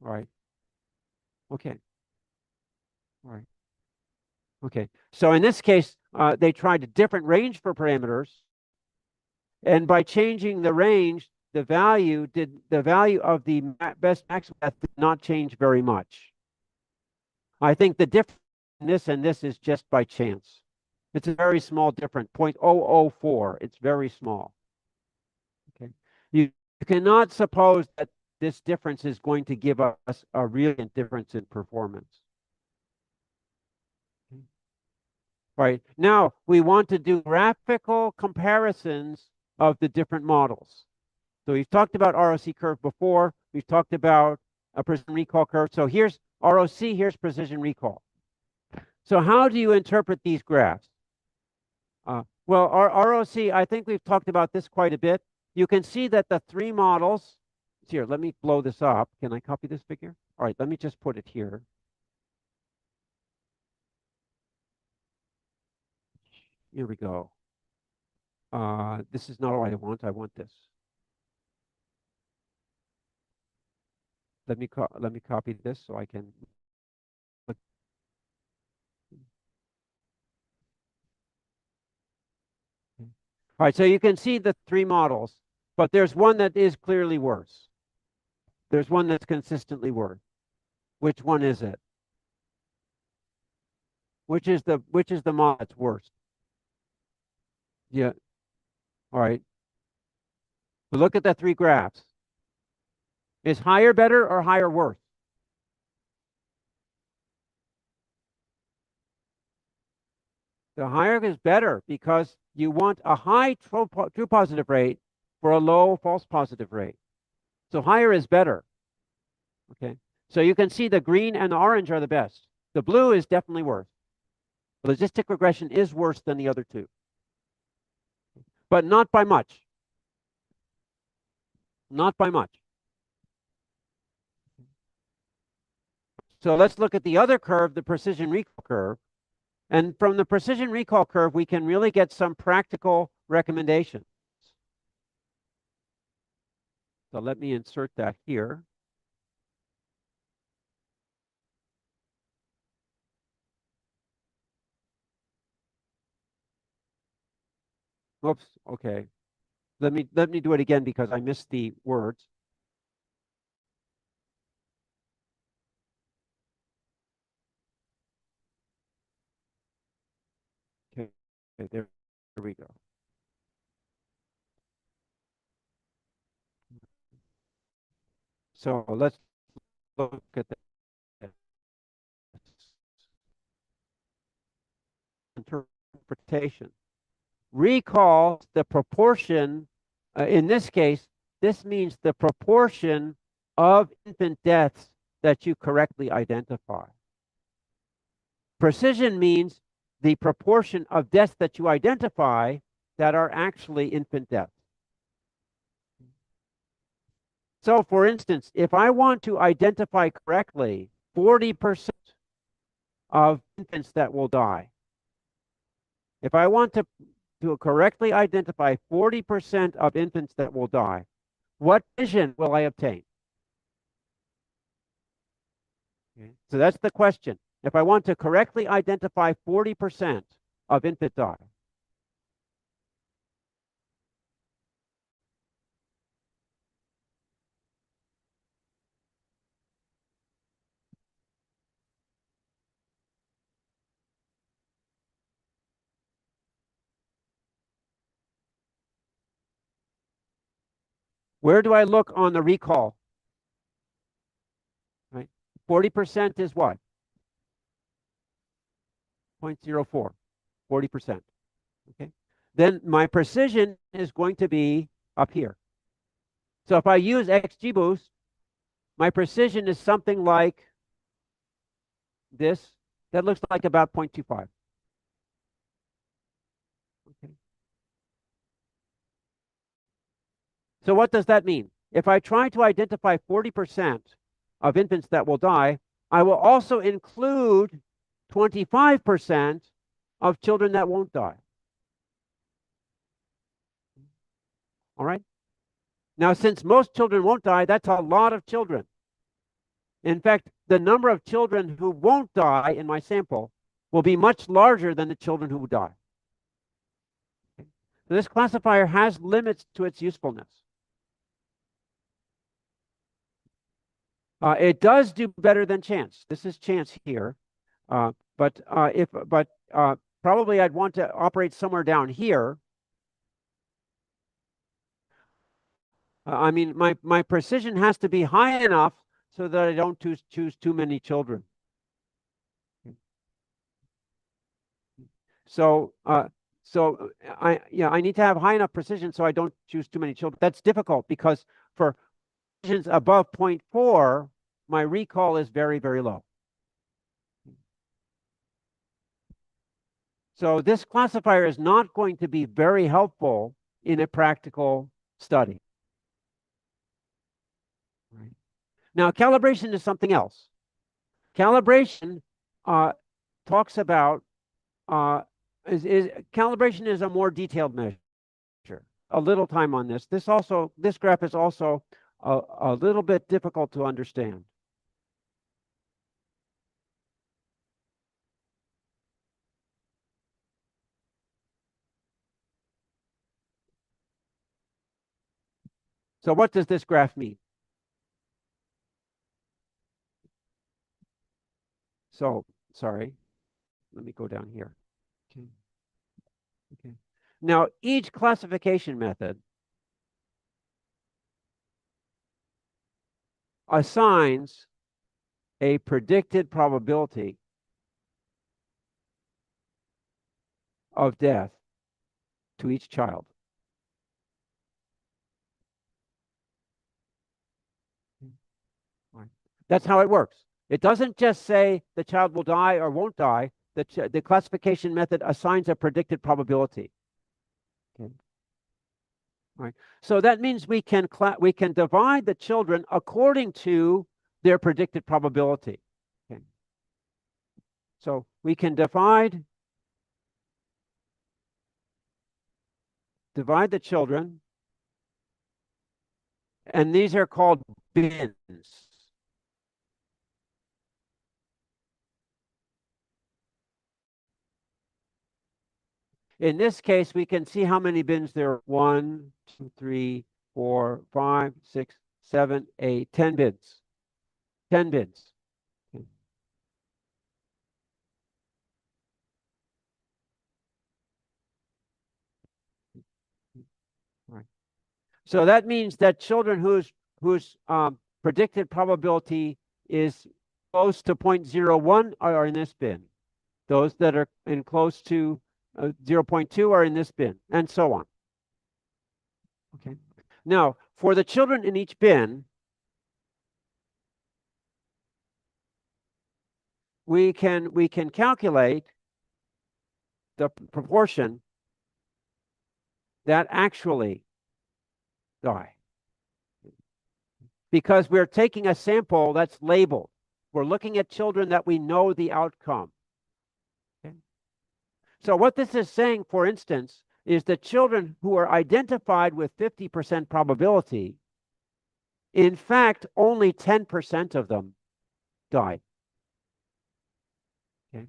All right. Okay. All right. Okay. So in this case, they tried a different range for parameters. And by changing the range, the value of the best max method did not change very much. I think the difference in this and this is just by chance. It's a very small difference, 0.004. It's very small. Okay. You cannot suppose that this difference is going to give us a real difference in performance. Okay. Right. Now we want to do graphical comparisons of the different models. So we've talked about ROC curve before. We've talked about a precision recall curve. So here's ROC, here's precision recall. So how do you interpret these graphs? Well, our ROC, I think we've talked about this quite a bit. You can see that the three models, here, let me blow this up. Can I copy this figure? All right, let me just put it here. Here we go. This is not what I want. I want this. Let me copy this so I can. All right, so you can see the three models, but there's one that is clearly worse. There's one that's consistently worse. Which one is it? Which is the model that's worse? Yeah. All right. But look at the three graphs. Is higher better or higher worse? The higher is better because you want a high true positive rate for a low false positive rate. So higher is better. Okay. So you can see the green and the orange are the best. The blue is definitely worse. Logistic regression is worse than the other two, but not by much. Not by much. So let's look at the other curve, the precision recall curve. And from the precision recall curve, we can really get some practical recommendations. So let me insert that here. Oops, okay. Let me do it again because I missed the words. Okay, there we go. So let's look at that interpretation. Recall the proportion, in this case, this means the proportion of infant deaths that you correctly identify. Precision means the proportion of deaths that you identify that are actually infant deaths. So for instance, if I want to identify correctly 40% of infants that will die, if I want to correctly identify 40% of infants that will die, what precision will I obtain? Okay. So that's the question. If I want to correctly identify 40% of infant die, where do I look on the recall? Right? 40% is what? 0.04, 40%. Okay. Then my precision is going to be up here. So if I use XGBoost, my precision is something like this. That looks like about 0.25. Okay. So what does that mean? If I try to identify 40% of infants that will die, I will also include 25% of children that won't die. All right. Now, since most children won't die, that's a lot of children. In fact, the number of children who won't die in my sample will be much larger than the children who die. Okay. So this classifier has limits to its usefulness. It does do better than chance. This is chance here. But probably I'd want to operate somewhere down here. I mean, my precision has to be high enough so that I don't choose too many children. So I need to have high enough precision so I don't choose too many children. That's difficult because for precisions above 0.4, my recall is very, very low. So this classifier is not going to be very helpful in a practical study. Right. Now, calibration is something else. Calibration talks about calibration is a more detailed measure. A little time on this. This graph is also a little bit difficult to understand. So what does this graph mean? So, sorry, let me go down here. Okay. Okay. Now, each classification method assigns a predicted probability of death to each child. Right. That's how it works. It doesn't just say the child will die or won't die. The classification method assigns a predicted probability. Okay. Right. So that means we can divide the children according to their predicted probability. Okay. So we can divide the children, and these are called bins. In this case, we can see how many bins there are. 1, 2, 3, 4, 5, 6, 7, 8, 10 bins. 10 bins. Okay. Right. So that means that children whose predicted probability is close to 0.01 are in this bin. Those that are in close to 0.2 are in this bin, and so on. Okay. Now, for the children in each bin, we can calculate the proportion that actually die, because we're taking a sample that's labeled. We're looking at children that we know the outcome. Okay. So what this is saying, for instance, is that children who are identified with 50% probability, in fact, only 10% of them died. Okay.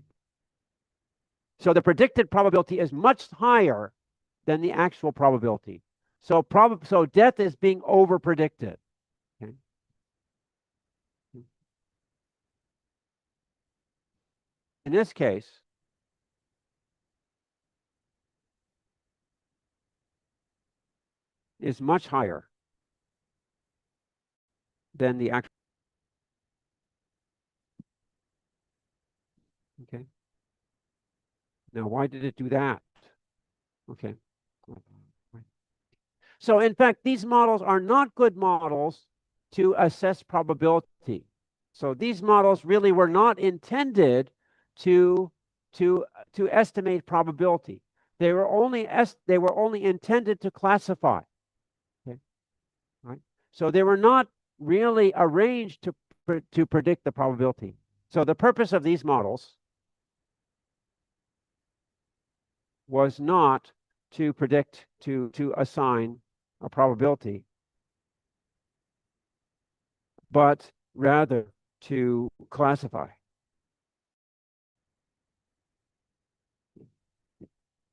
So the predicted probability is much higher than the actual probability. So death is being over-predicted. Okay. In this case, is much higher than the actual. Okay. Now, why did it do that? Okay. So in fact, these models are not good models to assess probability. So these models really were not intended to estimate probability. They were only intended to classify. Okay. Right. So they were not really arranged to predict the probability. So the purpose of these models was not to predict, to assign a probability, but rather to classify.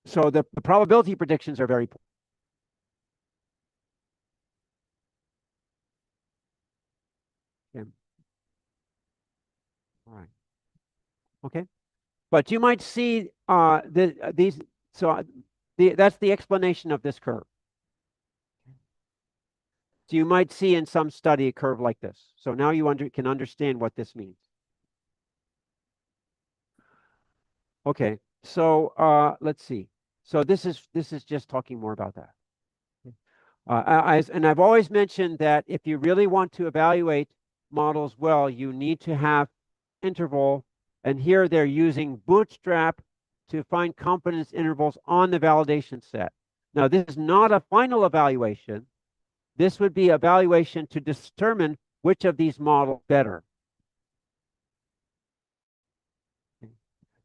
So the probability predictions are very poor. Okay. All right. Okay. But you might see these. So that's the explanation of this curve. So you might see in some study a curve like this. So now you can understand what this means. Okay. So let's see. So this is just talking more about that. And I've always mentioned that if you really want to evaluate models well, you need to have interval. And here they're using Bootstrap to find confidence intervals on the validation set. Now, this is not a final evaluation. This would be evaluation to determine which of these models better.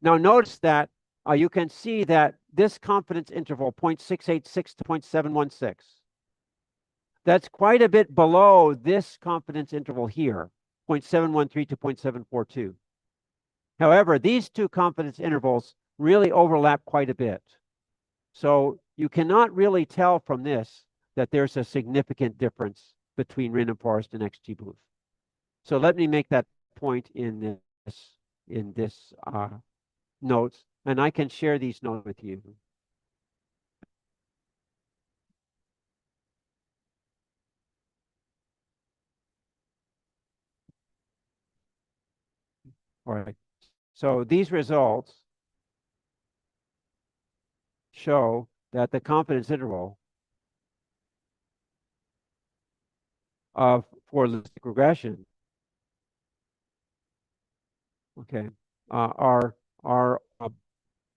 Now, notice that you can see that this confidence interval, 0.686 to 0.716, that's quite a bit below this confidence interval here, 0.713 to 0.742. However, these two confidence intervals really overlap quite a bit. So you cannot really tell from this that there's a significant difference between random forest and XGBoost. So let me make that point in this notes, and I can share these notes with you. All right. So these results show that the confidence interval for logistic regression, okay,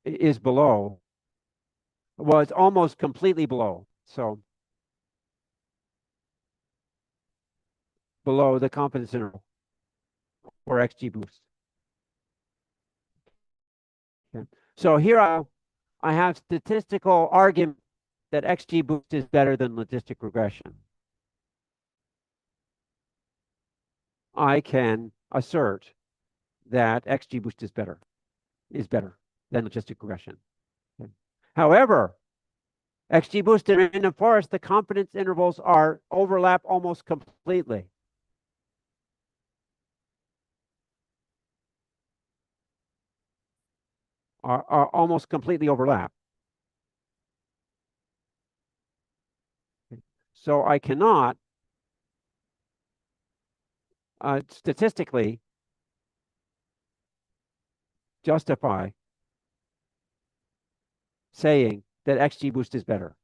is below. Well, it's almost completely below. So below the confidence interval for XGBoost. Okay. So here I have statistical argument that XGBoost is better than logistic regression. I can assert that XGBoost is better than logistic regression. Okay. However, XGBoost and random forest, the confidence intervals overlap almost completely. Are almost completely overlap. So I cannot statistically justify saying that XGBoost is better.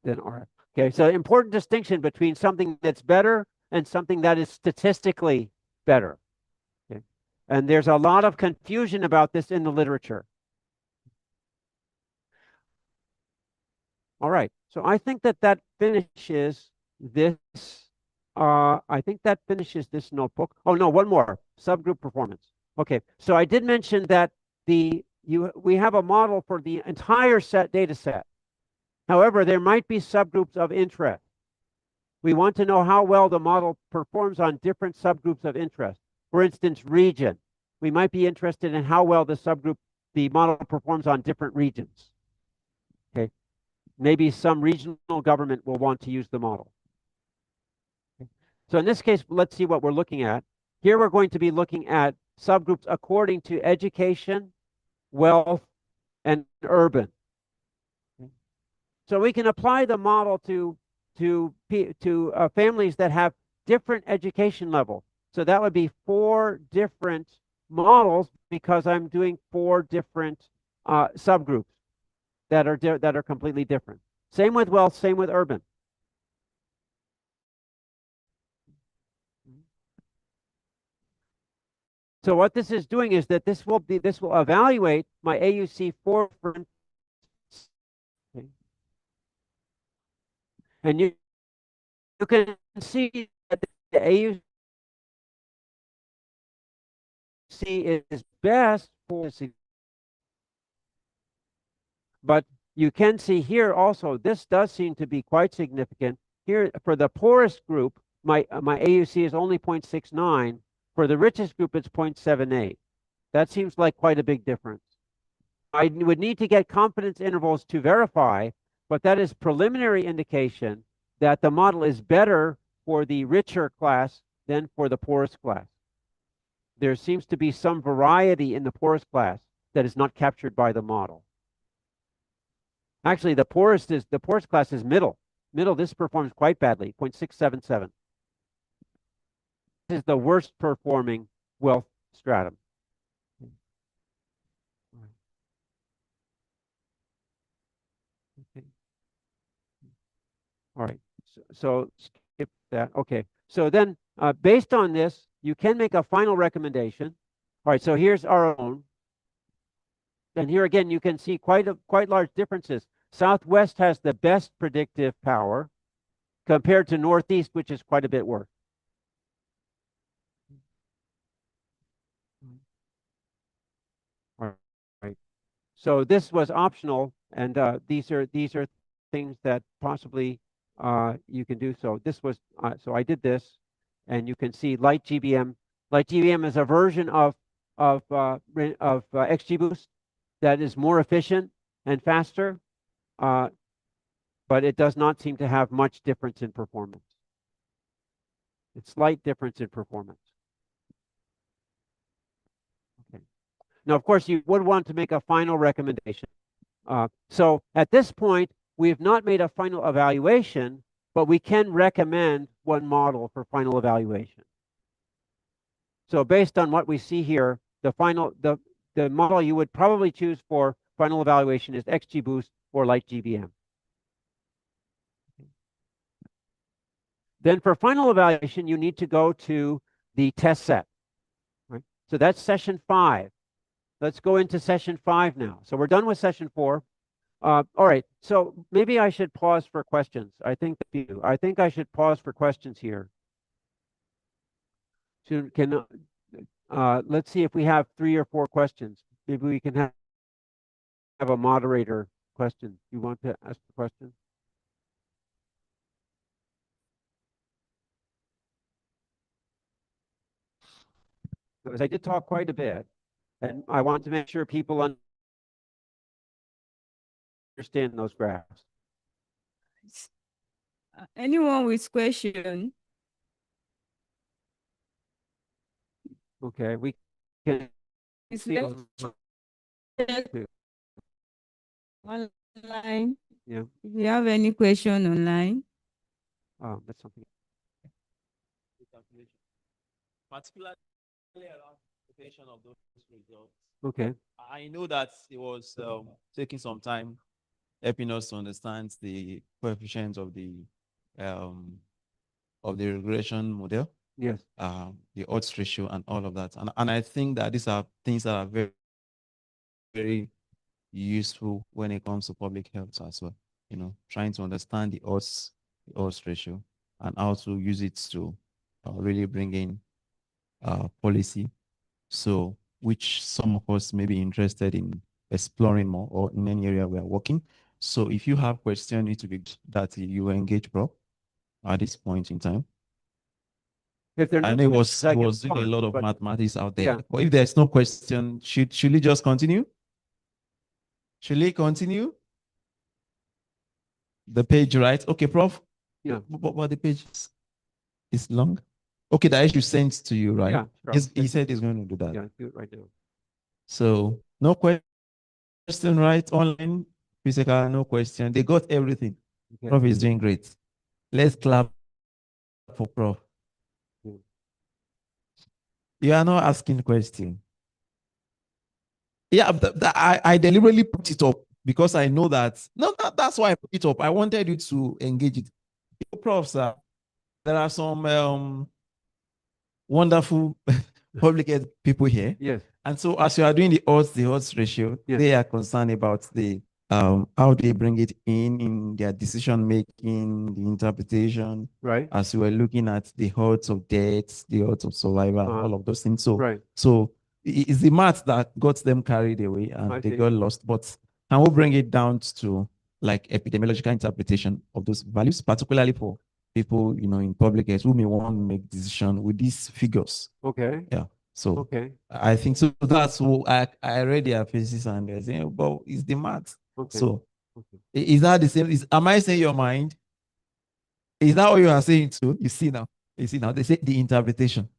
Than RF. Okay, so important distinction between something that's better and something that is statistically better. Okay. And there's a lot of confusion about this in the literature. All right, so I think that finishes this. I think that finishes this notebook. Oh no, one more, subgroup performance. Okay, so I did mention that we have a model for the entire data set. However, there might be subgroups of interest. We want to know how well the model performs on different subgroups of interest. For instance, region. We might be interested in how well the model performs on different regions. Okay. Maybe some regional government will want to use the model. Okay. So in this case, let's see what we're looking at. Here we're going to be looking at subgroups according to education, wealth, and urban. So we can apply the model to families that have different education level. So that would be 4 different models because I'm doing 4 different subgroups that are completely different. Same with wealth, same with urban. So what this is doing is that this will evaluate my AUC for. Okay. And you can see that the AUC is best for this. But you can see here also, this does seem to be quite significant here for the poorest group, my AUC is only 0.69. For the richest group, it's 0.78. That seems like quite a big difference. I would need to get confidence intervals to verify, but that is preliminary indication that the model is better for the richer class than for the poorest class. There seems to be some variety in the poorest class that is not captured by the model. Actually, the poorest class is middle. Middle, this performs quite badly, 0.677. This is the worst performing wealth stratum. Okay. All right, so skip that. Okay, so then based on this, you can make a final recommendation. All right, so here's our own. And here again, you can see quite large differences. Southwest has the best predictive power compared to Northeast, which is quite a bit worse. All right. So this was optional, and these are things that possibly you can do. So this was so I did this, and you can see Light GBM. Light GBM is a version of XGBoost that is more efficient and faster, but it does not seem to have much difference in performance. It's slight difference in performance. Okay. Now, of course, you would want to make a final recommendation. So at this point, we have not made a final evaluation, but we can recommend one model for final evaluation. So based on what we see here, the model you would probably choose for final evaluation is XGBoost or Light GBM. Then for final evaluation, you need to go to the test set. Right? So that's session 5. Let's go into session 5 now. So we're done with session 4. All right, so maybe I should pause for questions. I think I should pause for questions here. So let's see if we have 3 or 4 questions. Maybe we can have a moderator question. You want to ask the question? Because I did talk quite a bit, and I want to make sure people understand those graphs. Anyone with question? Okay, we can Is see there too. online? Yeah. If you have any question online, That's something. Particularly around the presentation of those results. Okay. I know that it was taking some time helping us to understand the coefficients of the regression model, Yes. the odds ratio and all of that. And I think that these are things that are very, very useful when it comes to public health as well. You know, trying to understand the odds ratio and how to use it to really bring in policy. So, which some of us may be interested in exploring more or in any area we are working. So if you have questions, it will be that you engage Prof at this point in time. If there are I no know questions, I it can was doing a respond, lot of but- mathematics out there. Yeah. But if there's no question, should we just continue? Should we continue? The page, right? Okay, Prof. Yeah. But the page is long. Okay, that I should send to you, right? Yeah, sure. He said he's going to do that. Yeah, do it right now. So no question, right? Online, physical, no question. They got everything. Okay. Prof is doing great. Let's clap for Prof. Yeah. You are not asking question. Yeah, I deliberately put it up because I know that. No, that's why I put it up. I wanted you to engage it. Prof, sir, there are some wonderful public health people here. Yes. And so as you are doing the odds ratio, Yes. they are concerned about the how they bring it in their decision making, the interpretation. Right. As we were looking at the odds of death, the odds of survival, all of those things. So, Right. so it's the math that got them carried away and I they see. got lost. But can we bring it down to like epidemiological interpretation of those values, particularly for people, in public health who may want to make decision with these figures. Okay, Yeah. So okay, I think so. That's what I read their faces and they're saying, but it's the math. okay. So Okay. is that the same? Am I saying your mind? Is that what you are saying too? You see now. They say the interpretation.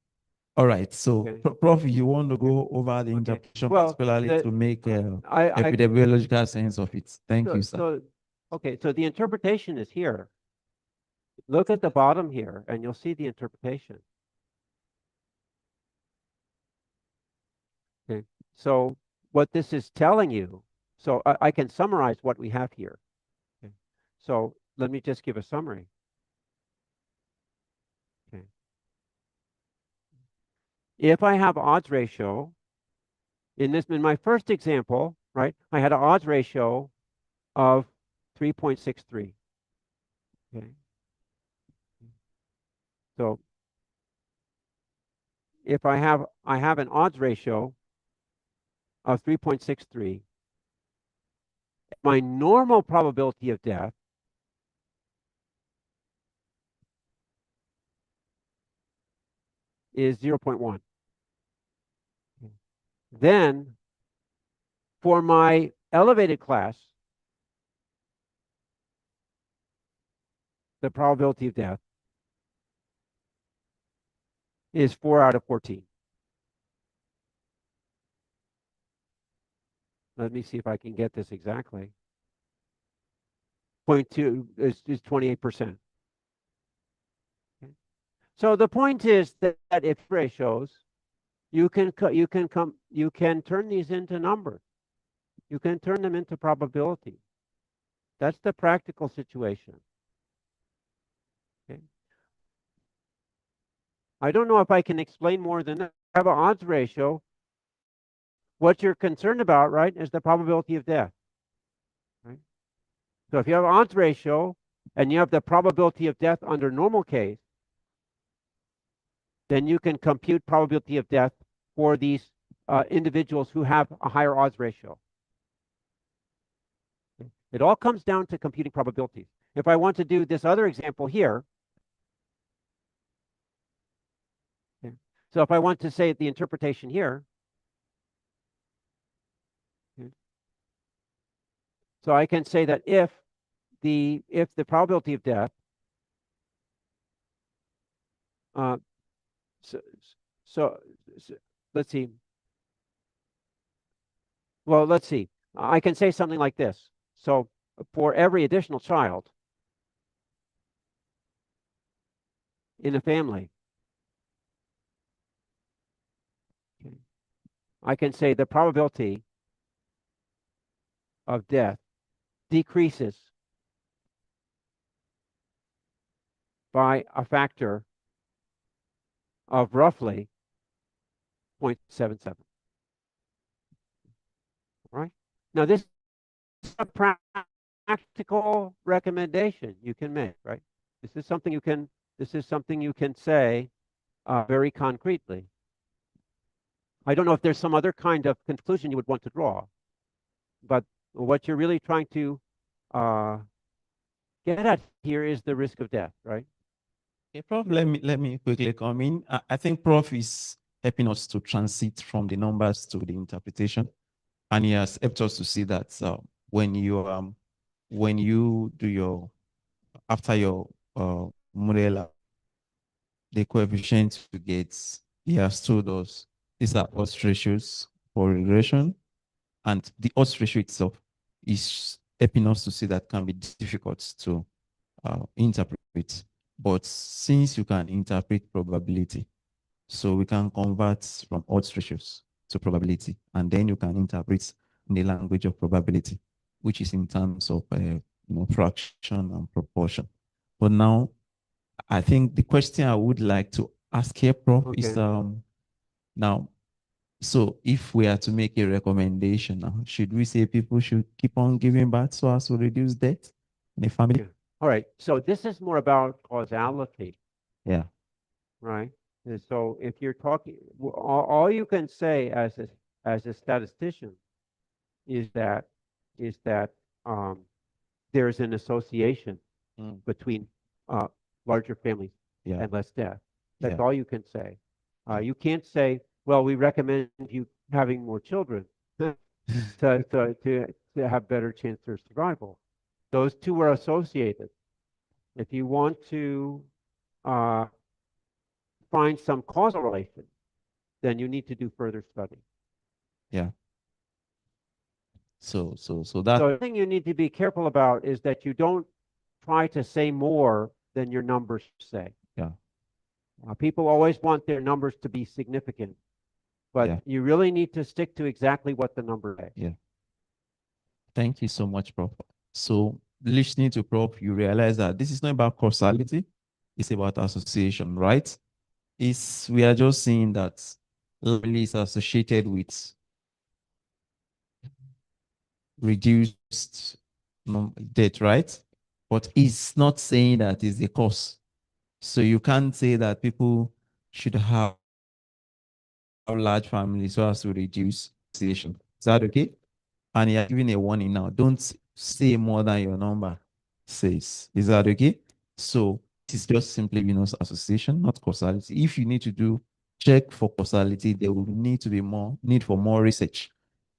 All right. So, Okay. Prof, you want to go over the interpretation, Well, particularly to make I epidemiological sense of it. Thank you, sir. so okay, so the interpretation is here. Look at the bottom here, and you'll see the interpretation. Okay, so what this is telling you, so I can summarize what we have here. Okay, so let me just give a summary. Okay, if I have odds ratio in my first example, right? I had an odds ratio of 3.63. Okay, so if I have an odds ratio of 3.63, my normal probability of death is 0.1. Then for my elevated class, the probability of death is 4 out of 14. Let me see if I can get this exactly. 0.2 is 28%. Okay. So the point is that if ratios, you can turn these into numbers. You can turn them into probability. That's the practical situation. Okay. I don't know if I can explain more than that. I have an odds ratio. What you're concerned about, right, is the probability of death. Right? So if you have an odds ratio and you have the probability of death under normal case, then you can compute probability of death for these individuals who have a higher odds ratio. Okay. It all comes down to computing probabilities. If I want to do this other example here, okay, so if I want to say the interpretation here, okay, so I can say that if the probability of death so, so let's see. Well, let's see. I can say something like this. So for every additional child in a family, okay, I can say the probability of death decreases by a factor of roughly 0.77. All right. Now this is a practical recommendation you can make, right? This is something you can say very concretely. I don't know if there's some other kind of conclusion you would want to draw, but what you're really trying to get at here is the risk of death, right? Okay, Prof, let me quickly come in. I think Prof is helping us to transit from the numbers to the interpretation, and he has helped us to see that when you do your after your model, the coefficient you get, he has told us these are odds ratios for regression, and the odds ratio itself is helping us to see that can be difficult to interpret. But since you can interpret probability, so we can convert from odds ratios to probability, and then you can interpret in the language of probability, which is in terms of fraction and proportion. But now, I think the question I would like to ask here, Prof, is now, so if we are to make a recommendation now, should we say people should keep on giving birth so as to reduce death in the family? Yeah. All right. So this is more about causality. Yeah. Right. And so if you're talking, all you can say as a statistician is that there's an association between larger families Yeah. and less death. That's Yeah. all you can say. You can't say, well, we recommend you having more children to have better chance of survival. Those two are associated. If you want to find some causal relation, then you need to do further study. Yeah. So that So the thing you need to be careful about is that you don't try to say more than your numbers say. Yeah. People always want their numbers to be significant, but Yeah. you really need to stick to exactly what the numbers say. Yeah. Thank you so much, Prof. So listening to Prof, you realize that this is not about causality, it's about association, right? We are just seeing that liability is associated with reduced debt, right? But it's not saying that is the cause. So you can't say that people should have large families so as to reduce association. Is that okay? And you're giving a warning now. Don't say more than your number says. Is that okay? So it's just simply association, not causality. If you need to do check for causality, there will need to be need for more research.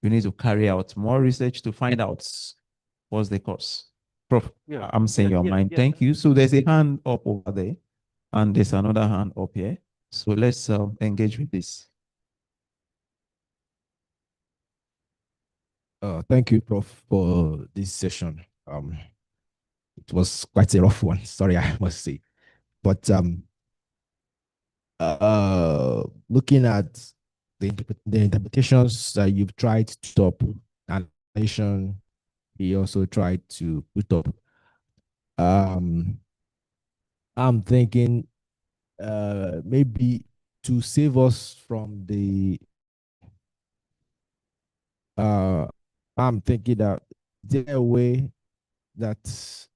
You need to carry out more research to find out what's the cause. Prof, Yeah. I'm saying your mind. Thank you. So there's a hand up over there, and there's another hand up here. So let's engage with this. Thank you, Prof, for this session. It was quite a rough one. Sorry, I must say. But looking at the interpretations that you've tried to stop, and he also tried to put up. I'm thinking maybe to save us from the I'm thinking that there a way that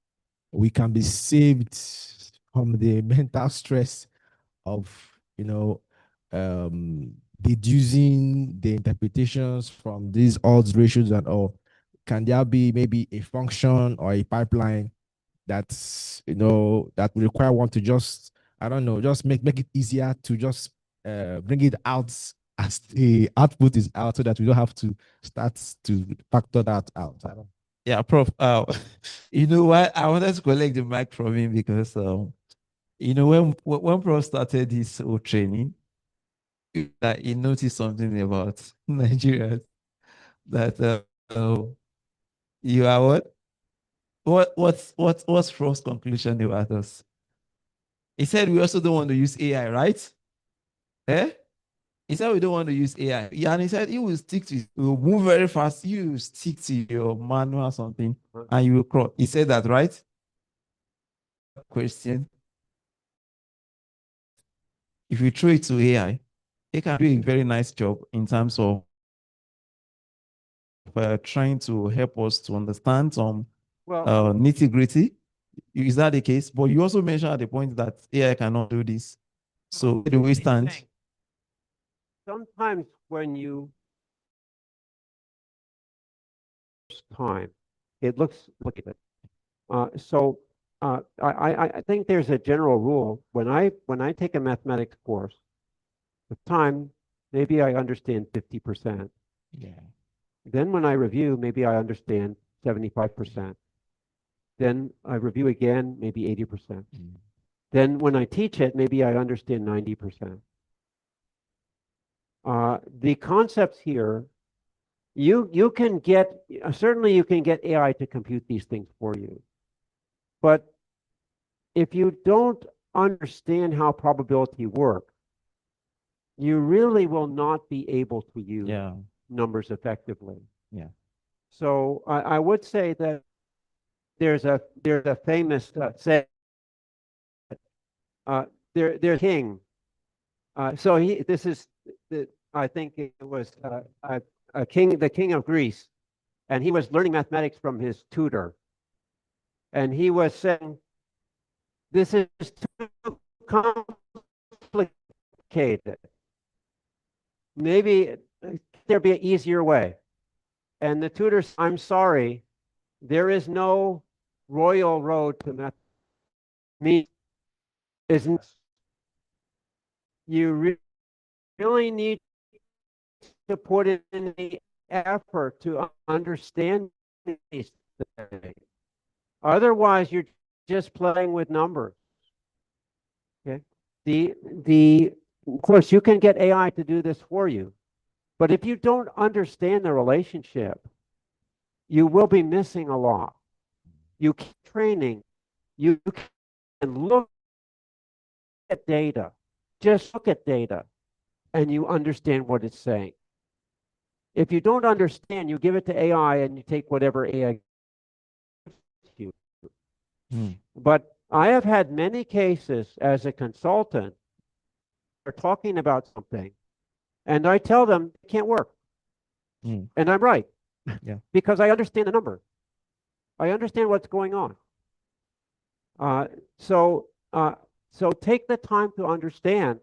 we can be saved from the mental stress of deducing the interpretations from these odds ratios and all. Can there be maybe a function or a pipeline that's that will require one to just, I don't know, just make it easier to just bring it out as the output is out, so that we don't have to start to factor that out? I don't. Yeah, Prof. You know what? I wanted to collect the mic from him because when Prof started his whole training, that he noticed something about Nigerians that you are what's Prof's conclusion about us? He said we also don't want to use AI, right? Eh? He said we don't want to use AI. Yeah, and he said he will will move very fast. You will stick to your manual or something, and you will crawl. He said that, right? Question. If you throw it to AI, it can do a very nice job in terms of trying to help us to understand some nitty-gritty. Is that the case? But you also mentioned at the point that AI cannot do this. So where do we stand? Sometimes when you time, it looks look at it. I think there's a general rule. When I take a mathematics course, with time, maybe I understand 50%. Yeah. Then when I review, maybe I understand 75%. Then I review again, maybe 80%. Then when I teach it, maybe I understand 90%. The concepts here, you can get, certainly you can get AI to compute these things for you. But if you don't understand how probability works, you really will not be able to use numbers effectively. Yeah. So I would say that there's a famous saying, there's king. So I think it was a king, the king of Greece, and he was learning mathematics from his tutor. And he was saying, this is too complicated. Maybe there'd be an easier way. And the tutor said, I'm sorry, there is no royal road to mathematics. isn't, you really need to put in the effort to understand these things. Otherwise, you're just playing with numbers. Okay. Of course, you can get AI to do this for you, but if you don't understand the relationship, you will be missing a lot. You keep training, you can look at data, just look at data, and you understand what it's saying. If you don't understand, you give it to AI and you take whatever AI gives you. But I have had many cases as a consultant, they're talking about something, and I tell them it can't work. Mm. And I'm right. Yeah. Because I understand the number. I understand what's going on. So take the time to understand.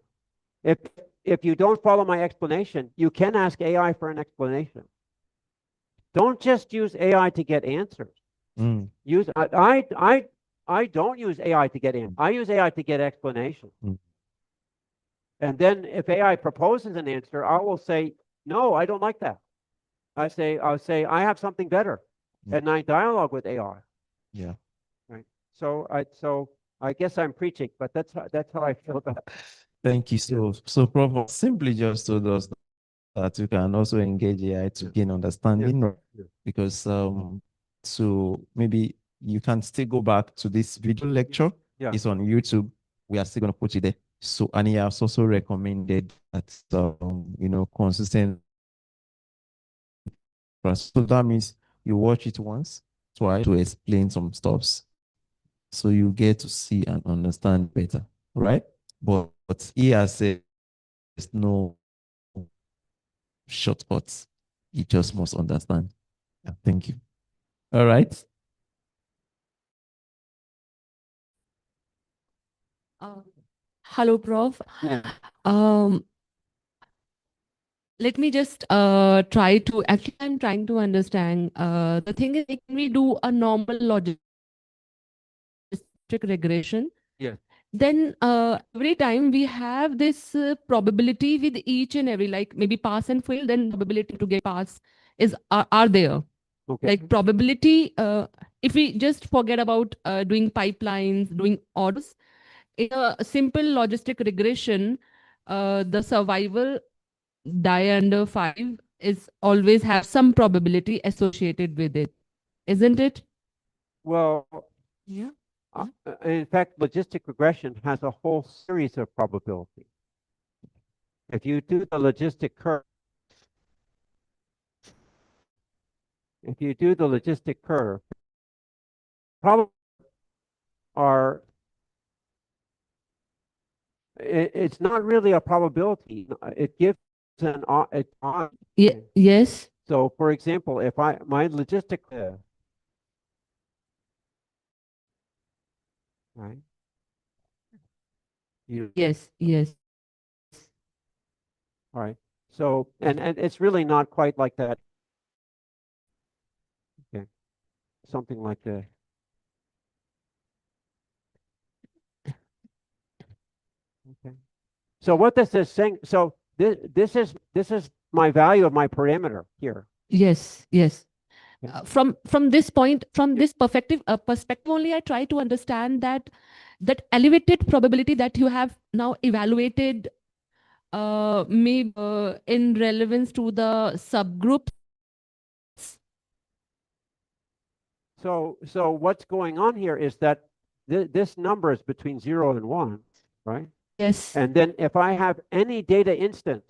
If you don't follow my explanation, you can ask AI for an explanation. Don't just use AI to get answers. Mm. I don't use AI to get in. I use AI to get explanation. Mm. And then if AI proposes an answer, I will say, no, I don't like that. I'll say, I have something better. Mm. And I dialogue with AI. Yeah. Right. So I guess I'm preaching, but that's how I feel about it. Thank you. So Prof simply just told us that you can also engage AI to gain understanding, Yeah. because so maybe you can still go back to this video lecture. Yeah. It's on YouTube. We are still going to put it there. So, and he has also recommended that consistent. So that means you watch it once, twice to explain some stuffs, so you get to see and understand better, right? But he has said there's no shortcuts. You just must understand. Yeah, thank you. All right. Hello, Prof. Yeah. Let me just actually I'm trying to understand. The thing is, can we do a normal logistic regression? Yes. Then every time we have this probability with each and every, like maybe pass and fail, then probability to get pass are there. Okay. Like probability, if we just forget about doing pipelines, doing orders, in a simple logistic regression, the survival die under 5 is always have some probability associated with it, isn't it? Well, Yeah. in fact, logistic regression has a whole series of probability. If you do the logistic curve, probably it's not really a probability. It gives an odd. Yes. So, for example, if my logistic right? Yes. All right. So, and it's really not quite like that. Okay. Something like that. Okay. So what this is saying, so this is my value of my parameter here. Yes. Yeah. From this point, from this perspective only, I try to understand that elevated probability that you have now evaluated maybe in relevance to the subgroup. So what's going on here is that this number is between 0 and 1, right? Yes. And then if I have any data instance,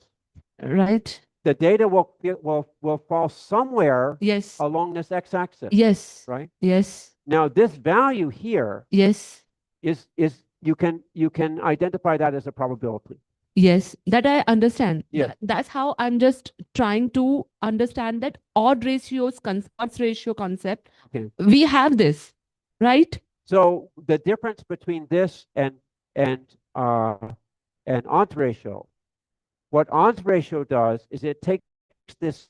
Right. the data will fall somewhere Yes. along this x-axis. Yes. Right. Yes. Now this value here Yes. is you can identify that as a probability. Yes, that I understand. Yes. That's how I'm just trying to understand that odds ratio concept. Okay. We have this, right? So the difference between this and odds ratio, what odds ratio does is it takes this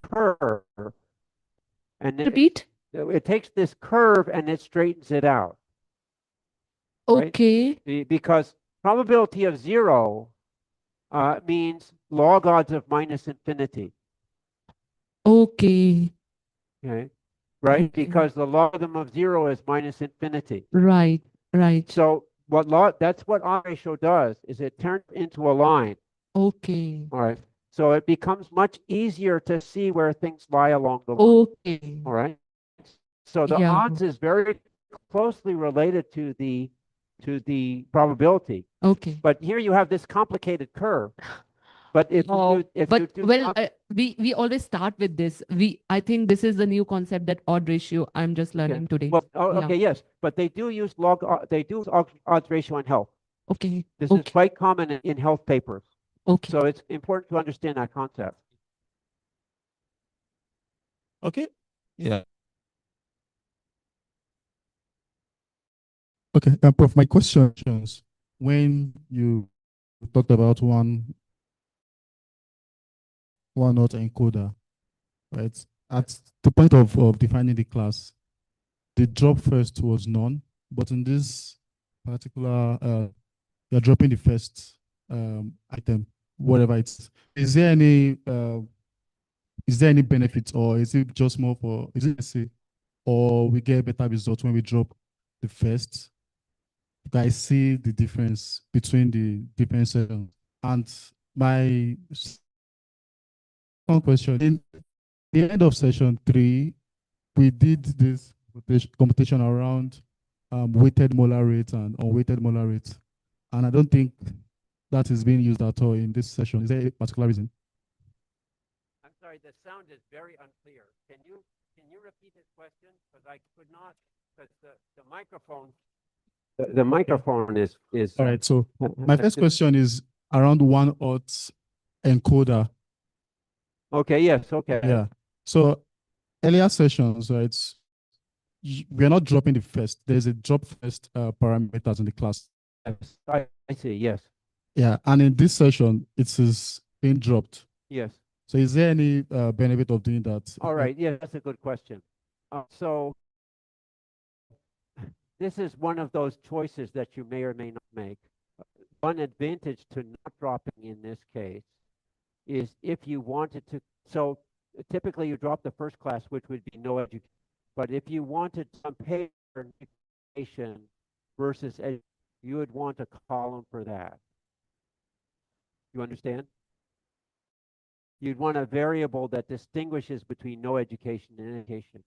curve and Repeat. it takes this curve and it straightens it out. Right. Okay. Because probability of 0 means log odds of minus infinity. Okay. Okay. Right. Okay. Because the logarithm of 0 is minus infinity. Right. Right. So that's what odds ratio does, is it turns into a line. Okay. All right. So it becomes much easier to see where things lie along the line. Okay. All right. So the Yeah. odds is very closely related to the probability. Okay. But here you have this complicated curve. But if Oh, you if but you do well, not- we always start with this. I think this is the new concept, that odd ratio. I'm just okay. learning today. Well, Yeah. okay, yes, but they do use odds ratio in health. Okay. This is Okay. quite common in health papers. Okay. So it's important to understand that concept. Okay. Yeah. Okay, Prof, my questions. When you talked about one not encoder, right? At the point of defining the class, the drop first was none, but in this particular, you're dropping the first item, whatever it's. Is there any benefit, or is it just more for, is it say, or we get better results when we drop the first? I see the difference between the different sections. And my second question, in the end of session 3, we did this computation around weighted molar rate and unweighted molar rate. And I don't think that is being used at all in this session. Is there a particular reason? I'm sorry, the sound is very unclear. Can you repeat his question? Because I could not, because the microphone. The microphone is. All right. So my first question is around 1/0 encoder. Okay. Yes. Okay. Yeah. So earlier sessions, right? We're not dropping the first. There's a drop first parameters in the class. Yes, I see. Yes. Yeah. And in this session, it is being dropped. Yes. So is there any benefit of doing that? All right. Yeah, that's a good question. So this is one of those choices that you may or may not make. One advantage to not dropping in this case is if you wanted to, so typically you drop the first class, which would be no education. But if you wanted to compare education versus you would want a column for that. You understand? You'd want a variable that distinguishes between no education and education.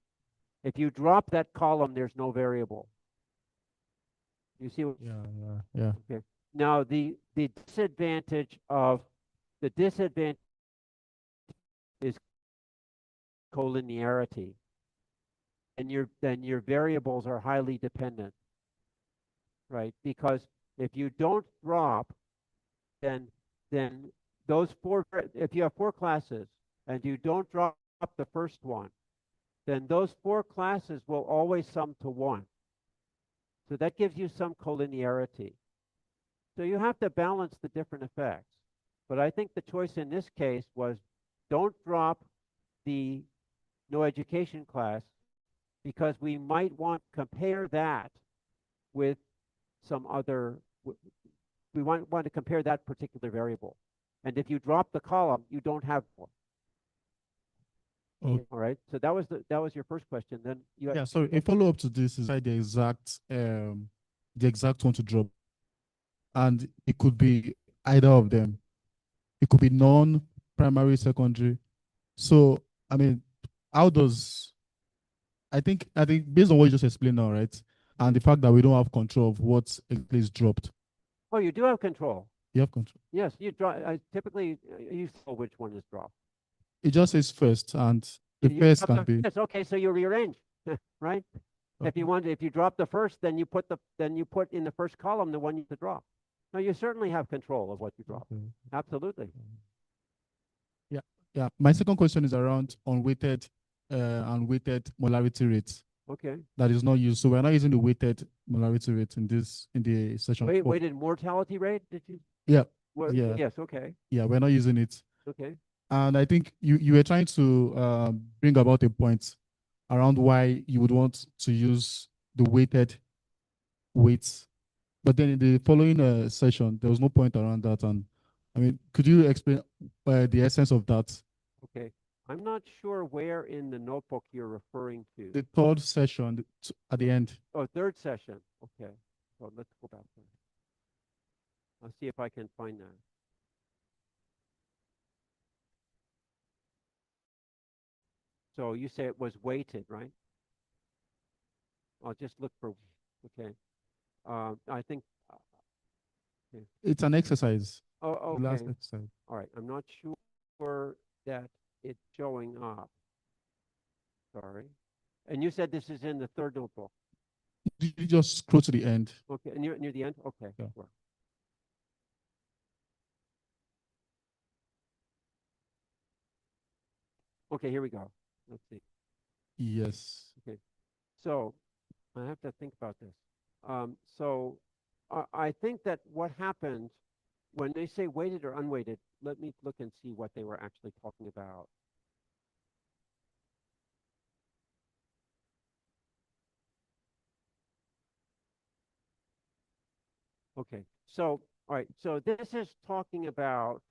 If you drop that column, there's no variable. You see what? Yeah. Okay. Now the disadvantage is collinearity, and your variables are highly dependent, right? Because if you don't drop, then those if you have 4 classes and you don't drop the first one, then those 4 classes will always sum to 1. So that gives you some collinearity. So you have to balance the different effects. But I think the choice in this case was don't drop the no education class, because we might want to compare that with some other, we want to compare that particular variable. And if you drop the column, you don't have one. Okay. All right. So that was your first question. Then you had, Yeah. Sorry. A follow up to this is the exact one to drop, and it could be either of them. It could be non-primary, secondary. So I mean, how does? I think based on what you just explained now, right, and the fact that we don't have control of what is dropped. oh, you do have control. You have control. Yes, you drop. Typically, you know which one is dropped. It just says first, and the You first drop can be. Yes, okay. So you rearrange, right? If you drop the first, then you put in the first column the one you to drop. No, you certainly have control of what you drop. Okay. Absolutely. Yeah. My second question is around unweighted molarity rates Okay. that is not used. So we're not using the weighted molarity rate in the session. Weighted mortality rate? Did you? Yeah. Well, Yeah. Yes. Okay. Yeah, we're not using it. Okay. And I think you were trying to bring about a point around why you would want to use the weighted weights But then in the following session, there was no point around that. And I mean, could you explain the essence of that? Okay, I'm not sure where in the notebook you're referring to. The third session at the end. Oh, third session, okay. So let's go back there. I'll see if I can find that. So you say it was weighted, right? I'll just look for, okay. I think, It's an exercise. oh, The last okay, exercise. all right. I'm not sure that it's showing up. Sorry. And you said this is in the third notebook. You just scroll to the end. Okay, near the end? Okay, Yeah. sure. Okay, here we go. Let's see. Yes. So I have to think about this. So I think that what happened when they say weighted or unweighted, let me look and see what they were actually talking about. Okay, so, all right, so this is talking about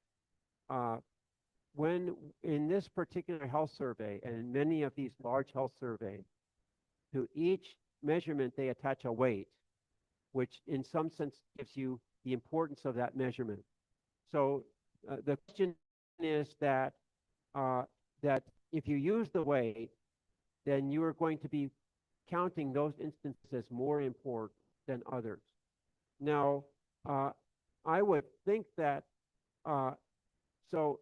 when in this particular health survey and many of these large health surveys, to each measurement they attach a weight, which in some sense gives you the importance of that measurement. So the question is that that if you use the weight, then you are going to be counting those instances as more important than others. Now, I would think that so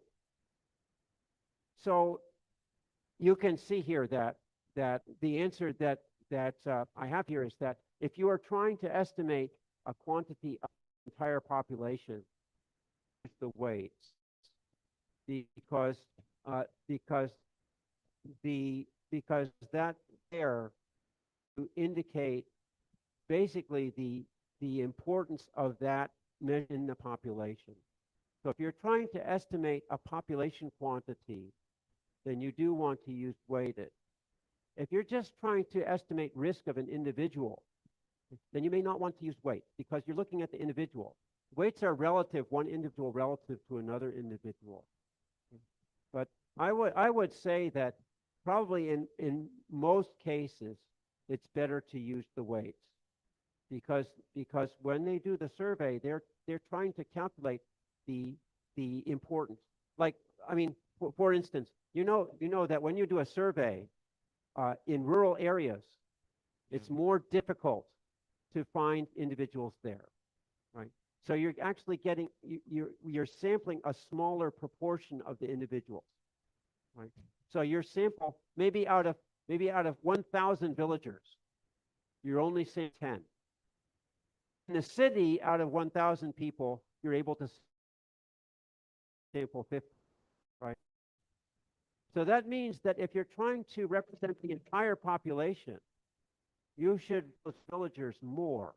you can see here that the answer that I have here is that if you are trying to estimate a quantity of the entire population, it's the weights, because that there to indicate basically the importance of that measure in the population. So if you're trying to estimate a population quantity, then you do want to use weighted. If you're just trying to estimate risk of an individual, then you may not want to use weight because you're looking at the individual. Weights are relative, one individual relative to another individual. But I would say that probably in most cases, it's better to use the weights because when they do the survey, they're trying to calculate the importance. Like, I mean, for instance, you know that when you do a survey in rural areas, it's more difficult to find individuals there, right? So you're actually getting you're sampling a smaller proportion of the individuals, right? So your sample maybe out of 1,000 villagers, you're only sampling 10. In the city, out of 1,000 people, you're able to sample 50, right? So that means that if you're trying to represent the entire population, you should use villagers more.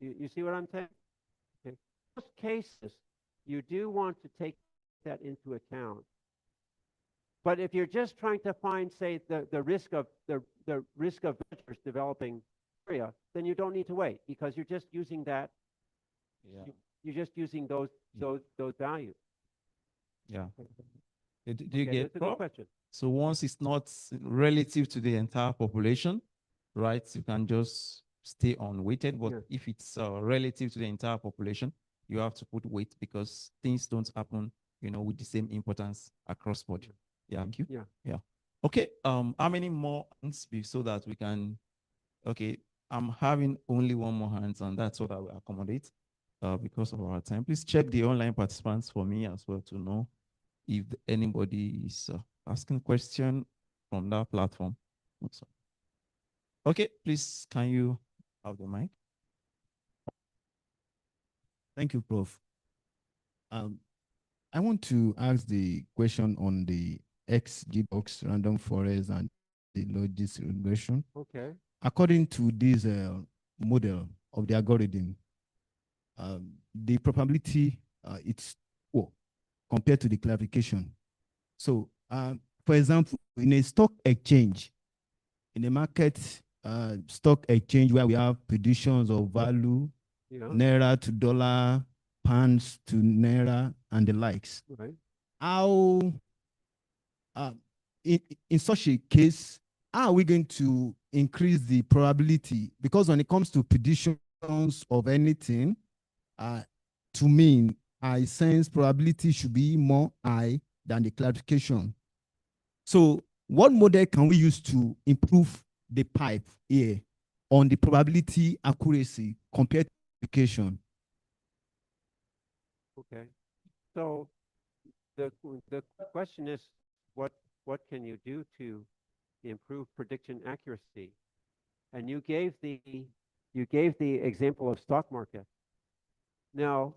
You see what I'm saying? Okay. In most cases, you do want to take that into account. But if you're just trying to find, say, the risk of villagers developing area, then you don't need to wait because you're just using that. Yeah. You're just using those values. Yeah. Do you Okay, get that's a good Prof? question. So once it's not relative to the entire population, right, you can just stay on weighted. But Yeah. if it's relative to the entire population, you have to put weight because things don't happen, with the same importance across board. Yeah. Thank you. Yeah. Yeah. Okay. How many more hands so that we can? Okay. I'm having only one more hands, and that's what I will accommodate because of our time. Please check the online participants for me as well to know if anybody is asking question from that platform. Okay, please, can you have the mic? Thank you, Prof. I want to ask the question on the XGBox random forest and the logis regression. Okay. According to this model of the algorithm, the probability it's poor compared to the clarification. So, for example, in a stock exchange, in a market stock exchange where we have predictions of value, Yeah, naira to dollar, pounds to naira, and the likes. right. How, uh, in such a case, how are we going to increase the probability? Because when it comes to predictions of anything, to me, I sense probability should be more high than the clarification. So what model can we use to improve the pipe here on the probability accuracy compared to application? Okay. So the question is, what can you do to improve prediction accuracy? And you gave the example of stock market. Now,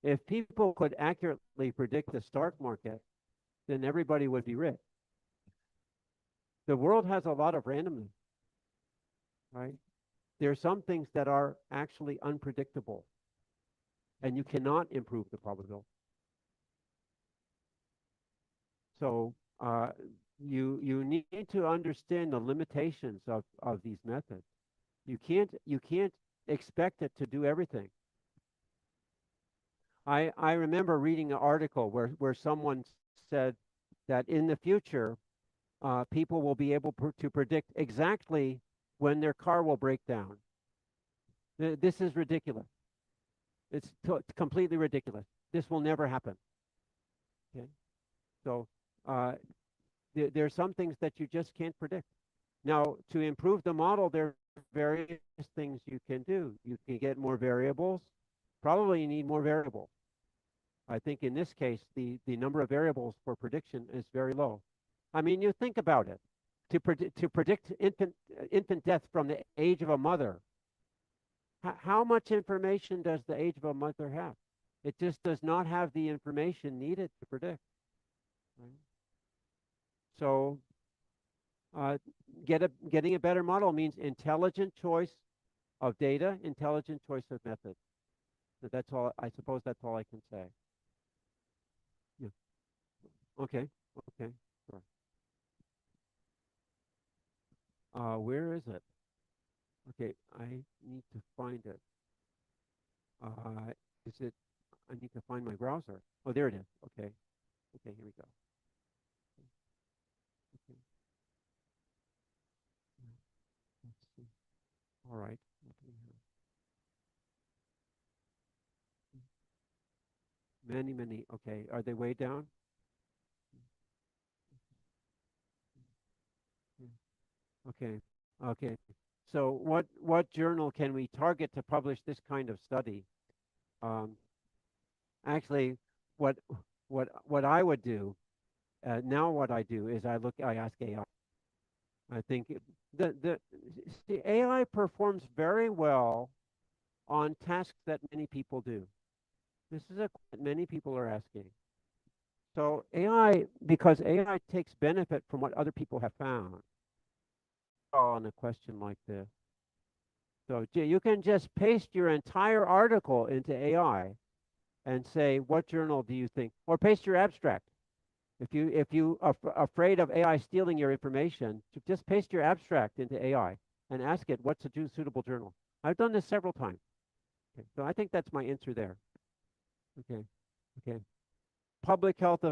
if people could accurately predict the stock market, then everybody would be rich. The world has a lot of randomness, right? There are some things that are actually unpredictable, and you cannot improve the probability. So you need to understand the limitations of these methods. You can't expect it to do everything. I remember reading an article where someone said that in the future, people will be able to predict exactly when their car will break down. This is ridiculous. It's completely ridiculous. This will never happen. Okay, so there are some things that you just can't predict. Now, to improve the model, there are various things you can do. You can get more variables. Probably you need more variables. I think in this case, the number of variables for prediction is very low. I mean, you think about it. To predict infant death from the age of a mother, how much information does the age of a mother have? It just does not have the information needed to predict. Right? So getting a better model means intelligent choice of data, intelligent choice of method. So that's all, I suppose that's all I can say. Yeah. Okay, okay, sure. Where is it? Okay, I need to find it. Is it, I need to find my browser. Oh, there it is. Okay. Okay, here we go. Okay. Let's see. All right. What do we have? Many. Okay. Are they way down? Okay. Okay. So what journal can we target to publish this kind of study? Actually, what I would do now, what I do is I ask AI. I think the AI performs very well on tasks that many people do. This is a question many people are asking. So AI, because AI takes benefit from what other people have found on a question like this. So you can just paste your entire article into AI and say, what journal do you think? Or paste your abstract. If you are afraid of AI stealing your information, just paste your abstract into AI and ask it what's a suitable journal. I've done this several times. Okay, so I think that's my answer there. Okay. Public health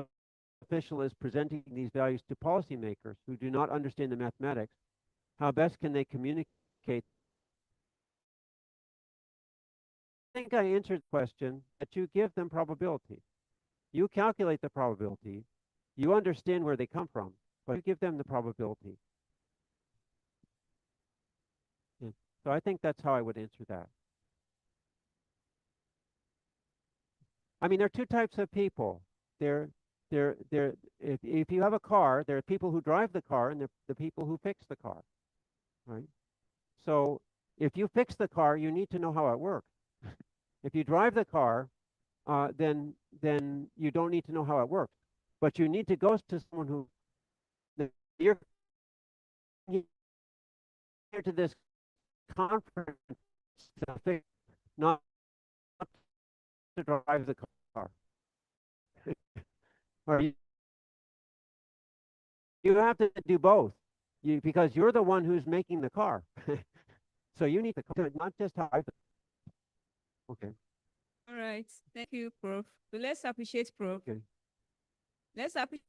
official is presenting these values to policymakers who do not understand the mathematics. How best can they communicate? I think I answered the question that you give them probability. You calculate the probability. You understand where they come from, but you give them the probability. Yeah. So I think that's how I would answer that. I mean, there are two types of people. If you have a car, there are people who drive the car and the people who fix the car, right? So if you fix the car, you need to know how it works. If you drive the car, then you don't need to know how it works. But you need to go to someone who you're here to this conference to fix, not to drive the car. Or you have to do both. because you're the one who's making the car. So you need to not just how I. Okay. All right. Thank you, Prof. So let's appreciate Prof. Okay. Let's appreciate